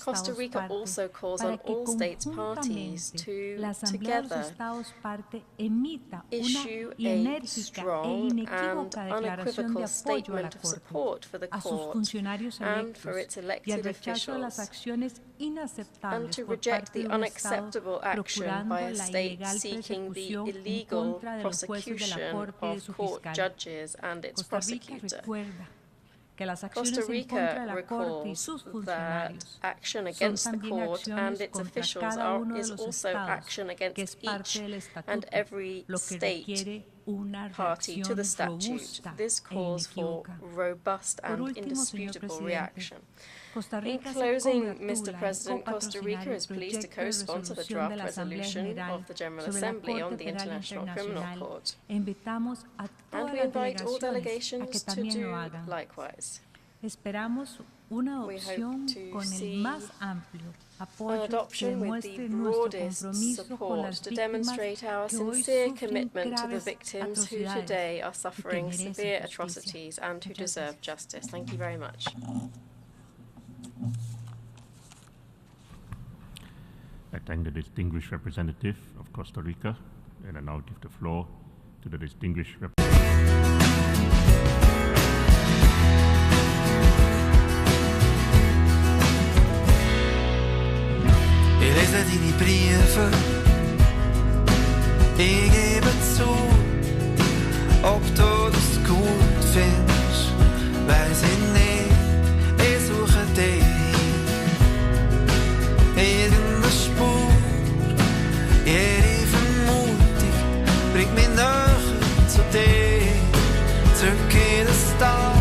Costa Rica also calls on all states parties to, together, issue a strong and unequivocal statement of support for the court and for its elected officials, and to reject the unacceptable action by a state seeking the illegal prosecution of court judges and its prosecutor. Costa Rica recalls that action against the court and its officials is also action against each and every state party to the statute. This calls for robust and indisputable reaction. In closing, Mr. President, Costa Rica is pleased to co-sponsor the draft resolution of the General Assembly on the International Criminal Court, and we invite all delegations to do likewise. We hope to see an adoption with the broadest support to demonstrate our sincere commitment to the victims who today are suffering severe atrocities and who deserve justice. Thank you very much. I thank the distinguished representative of Costa Rica, and I now give the floor to the distinguished Ich lese deine Briefe, ich gebe zu, ob du das gut findest, weiss ich nicht, ich suche dich. Irgendeine Spur, jede Vermutung bringt mich näher zu dir. Zurück in das Tal,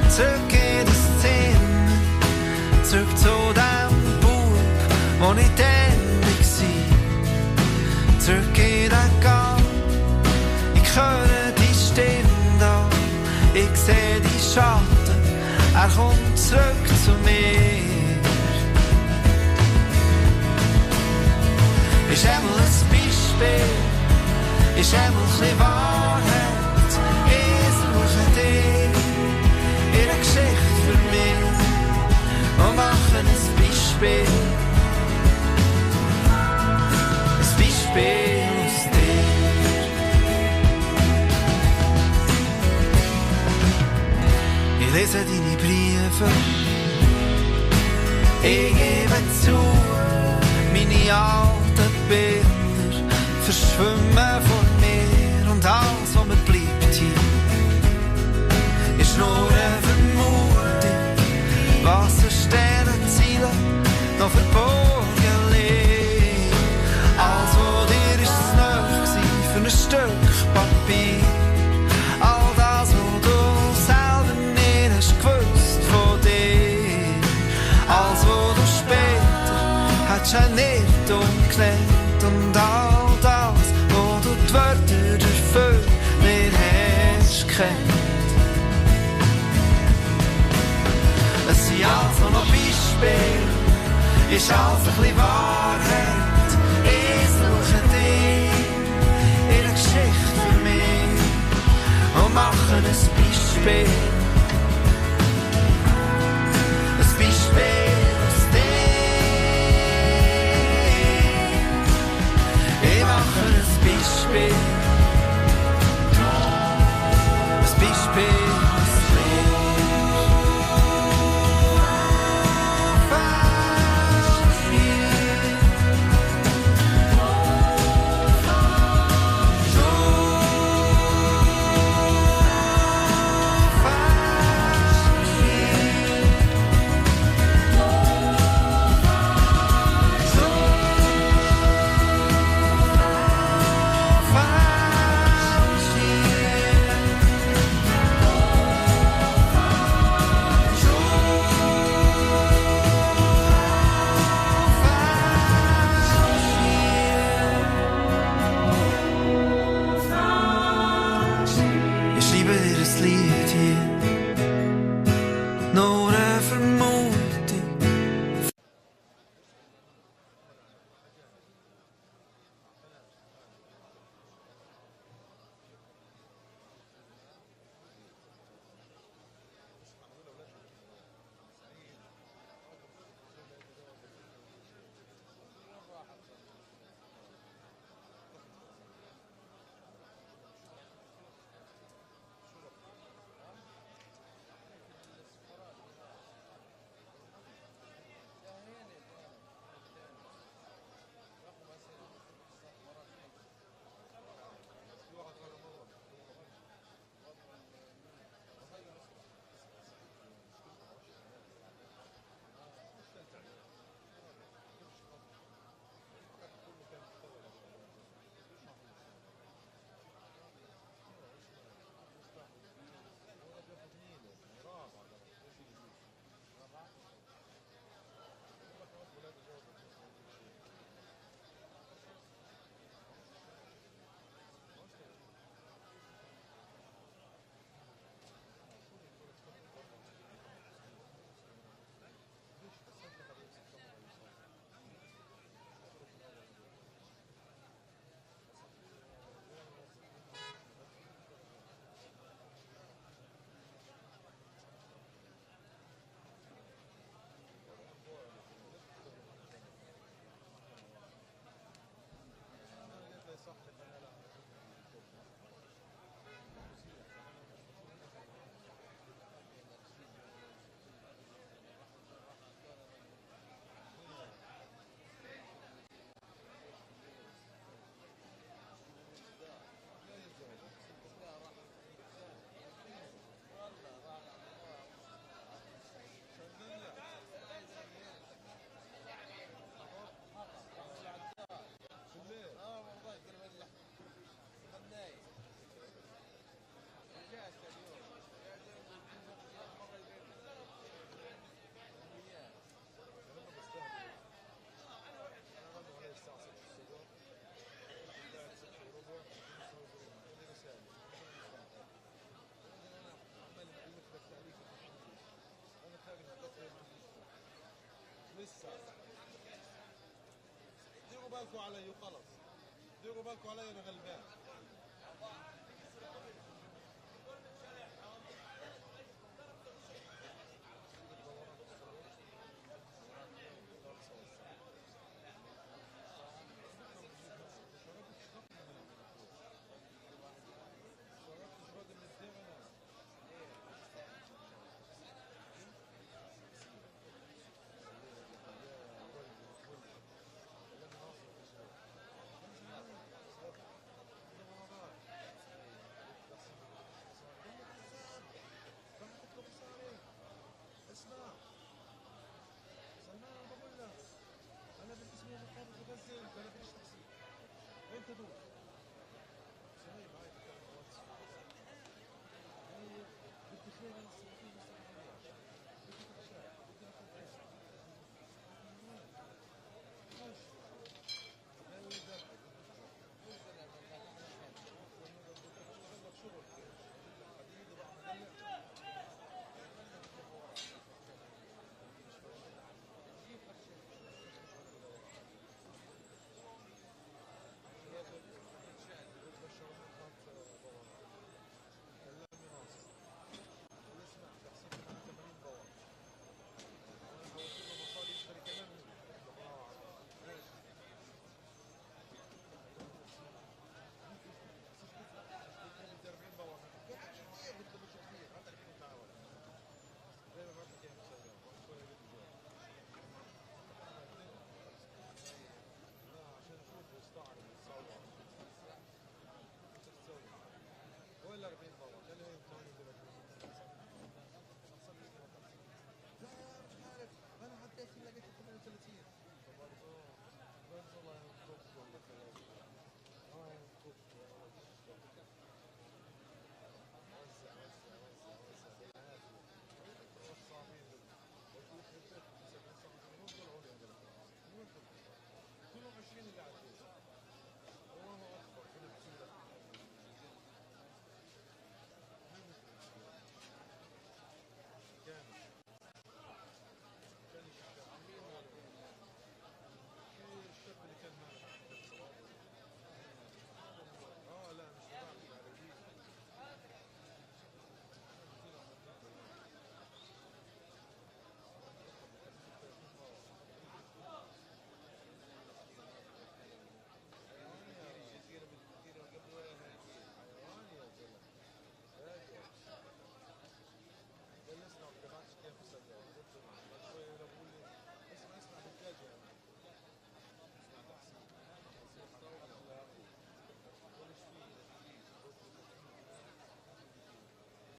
zurück in das Zimmer, zurück zu dem Bub, wo ich dann war. Zurück in den Gang, ich höre die Stimme da, ich sehe die Schatten, kommt zurück zu mir. Ist einmal ein Beispiel, ist einmal ein bisschen Wahrheit. Ich suche dich in einer Geschichte für mich und mache ein Beispiel. Ein Beispiel aus dir. Ich lese deine Briefe, ich gebe zu, meine alten Bilder verschwimmen vor mir und alles, was mir bleibt hier, ist nur eine Vermutung, was zwischen diesen Zielen noch verborgen liegt. Alles, was dir ist zu nahe gewesen für ein Stück Papier, all das, was du selber nicht hast gewusst von dir, alles, was du später hättest du nicht umgelegt und all das, wo du die Wörter dafür nicht hast gekannt. Es sind alles noch Beispiele, ist alles ein bisschen Wahrheit. Ich suche dich in einer Geschichte für mich und mache ein Beispiel. Ein Beispiel aus dir. Ich mache ein Beispiel. Ein Beispiel aus dir. Fast بالكم علي وخلص. ديروا بالكم علي انا غلبان.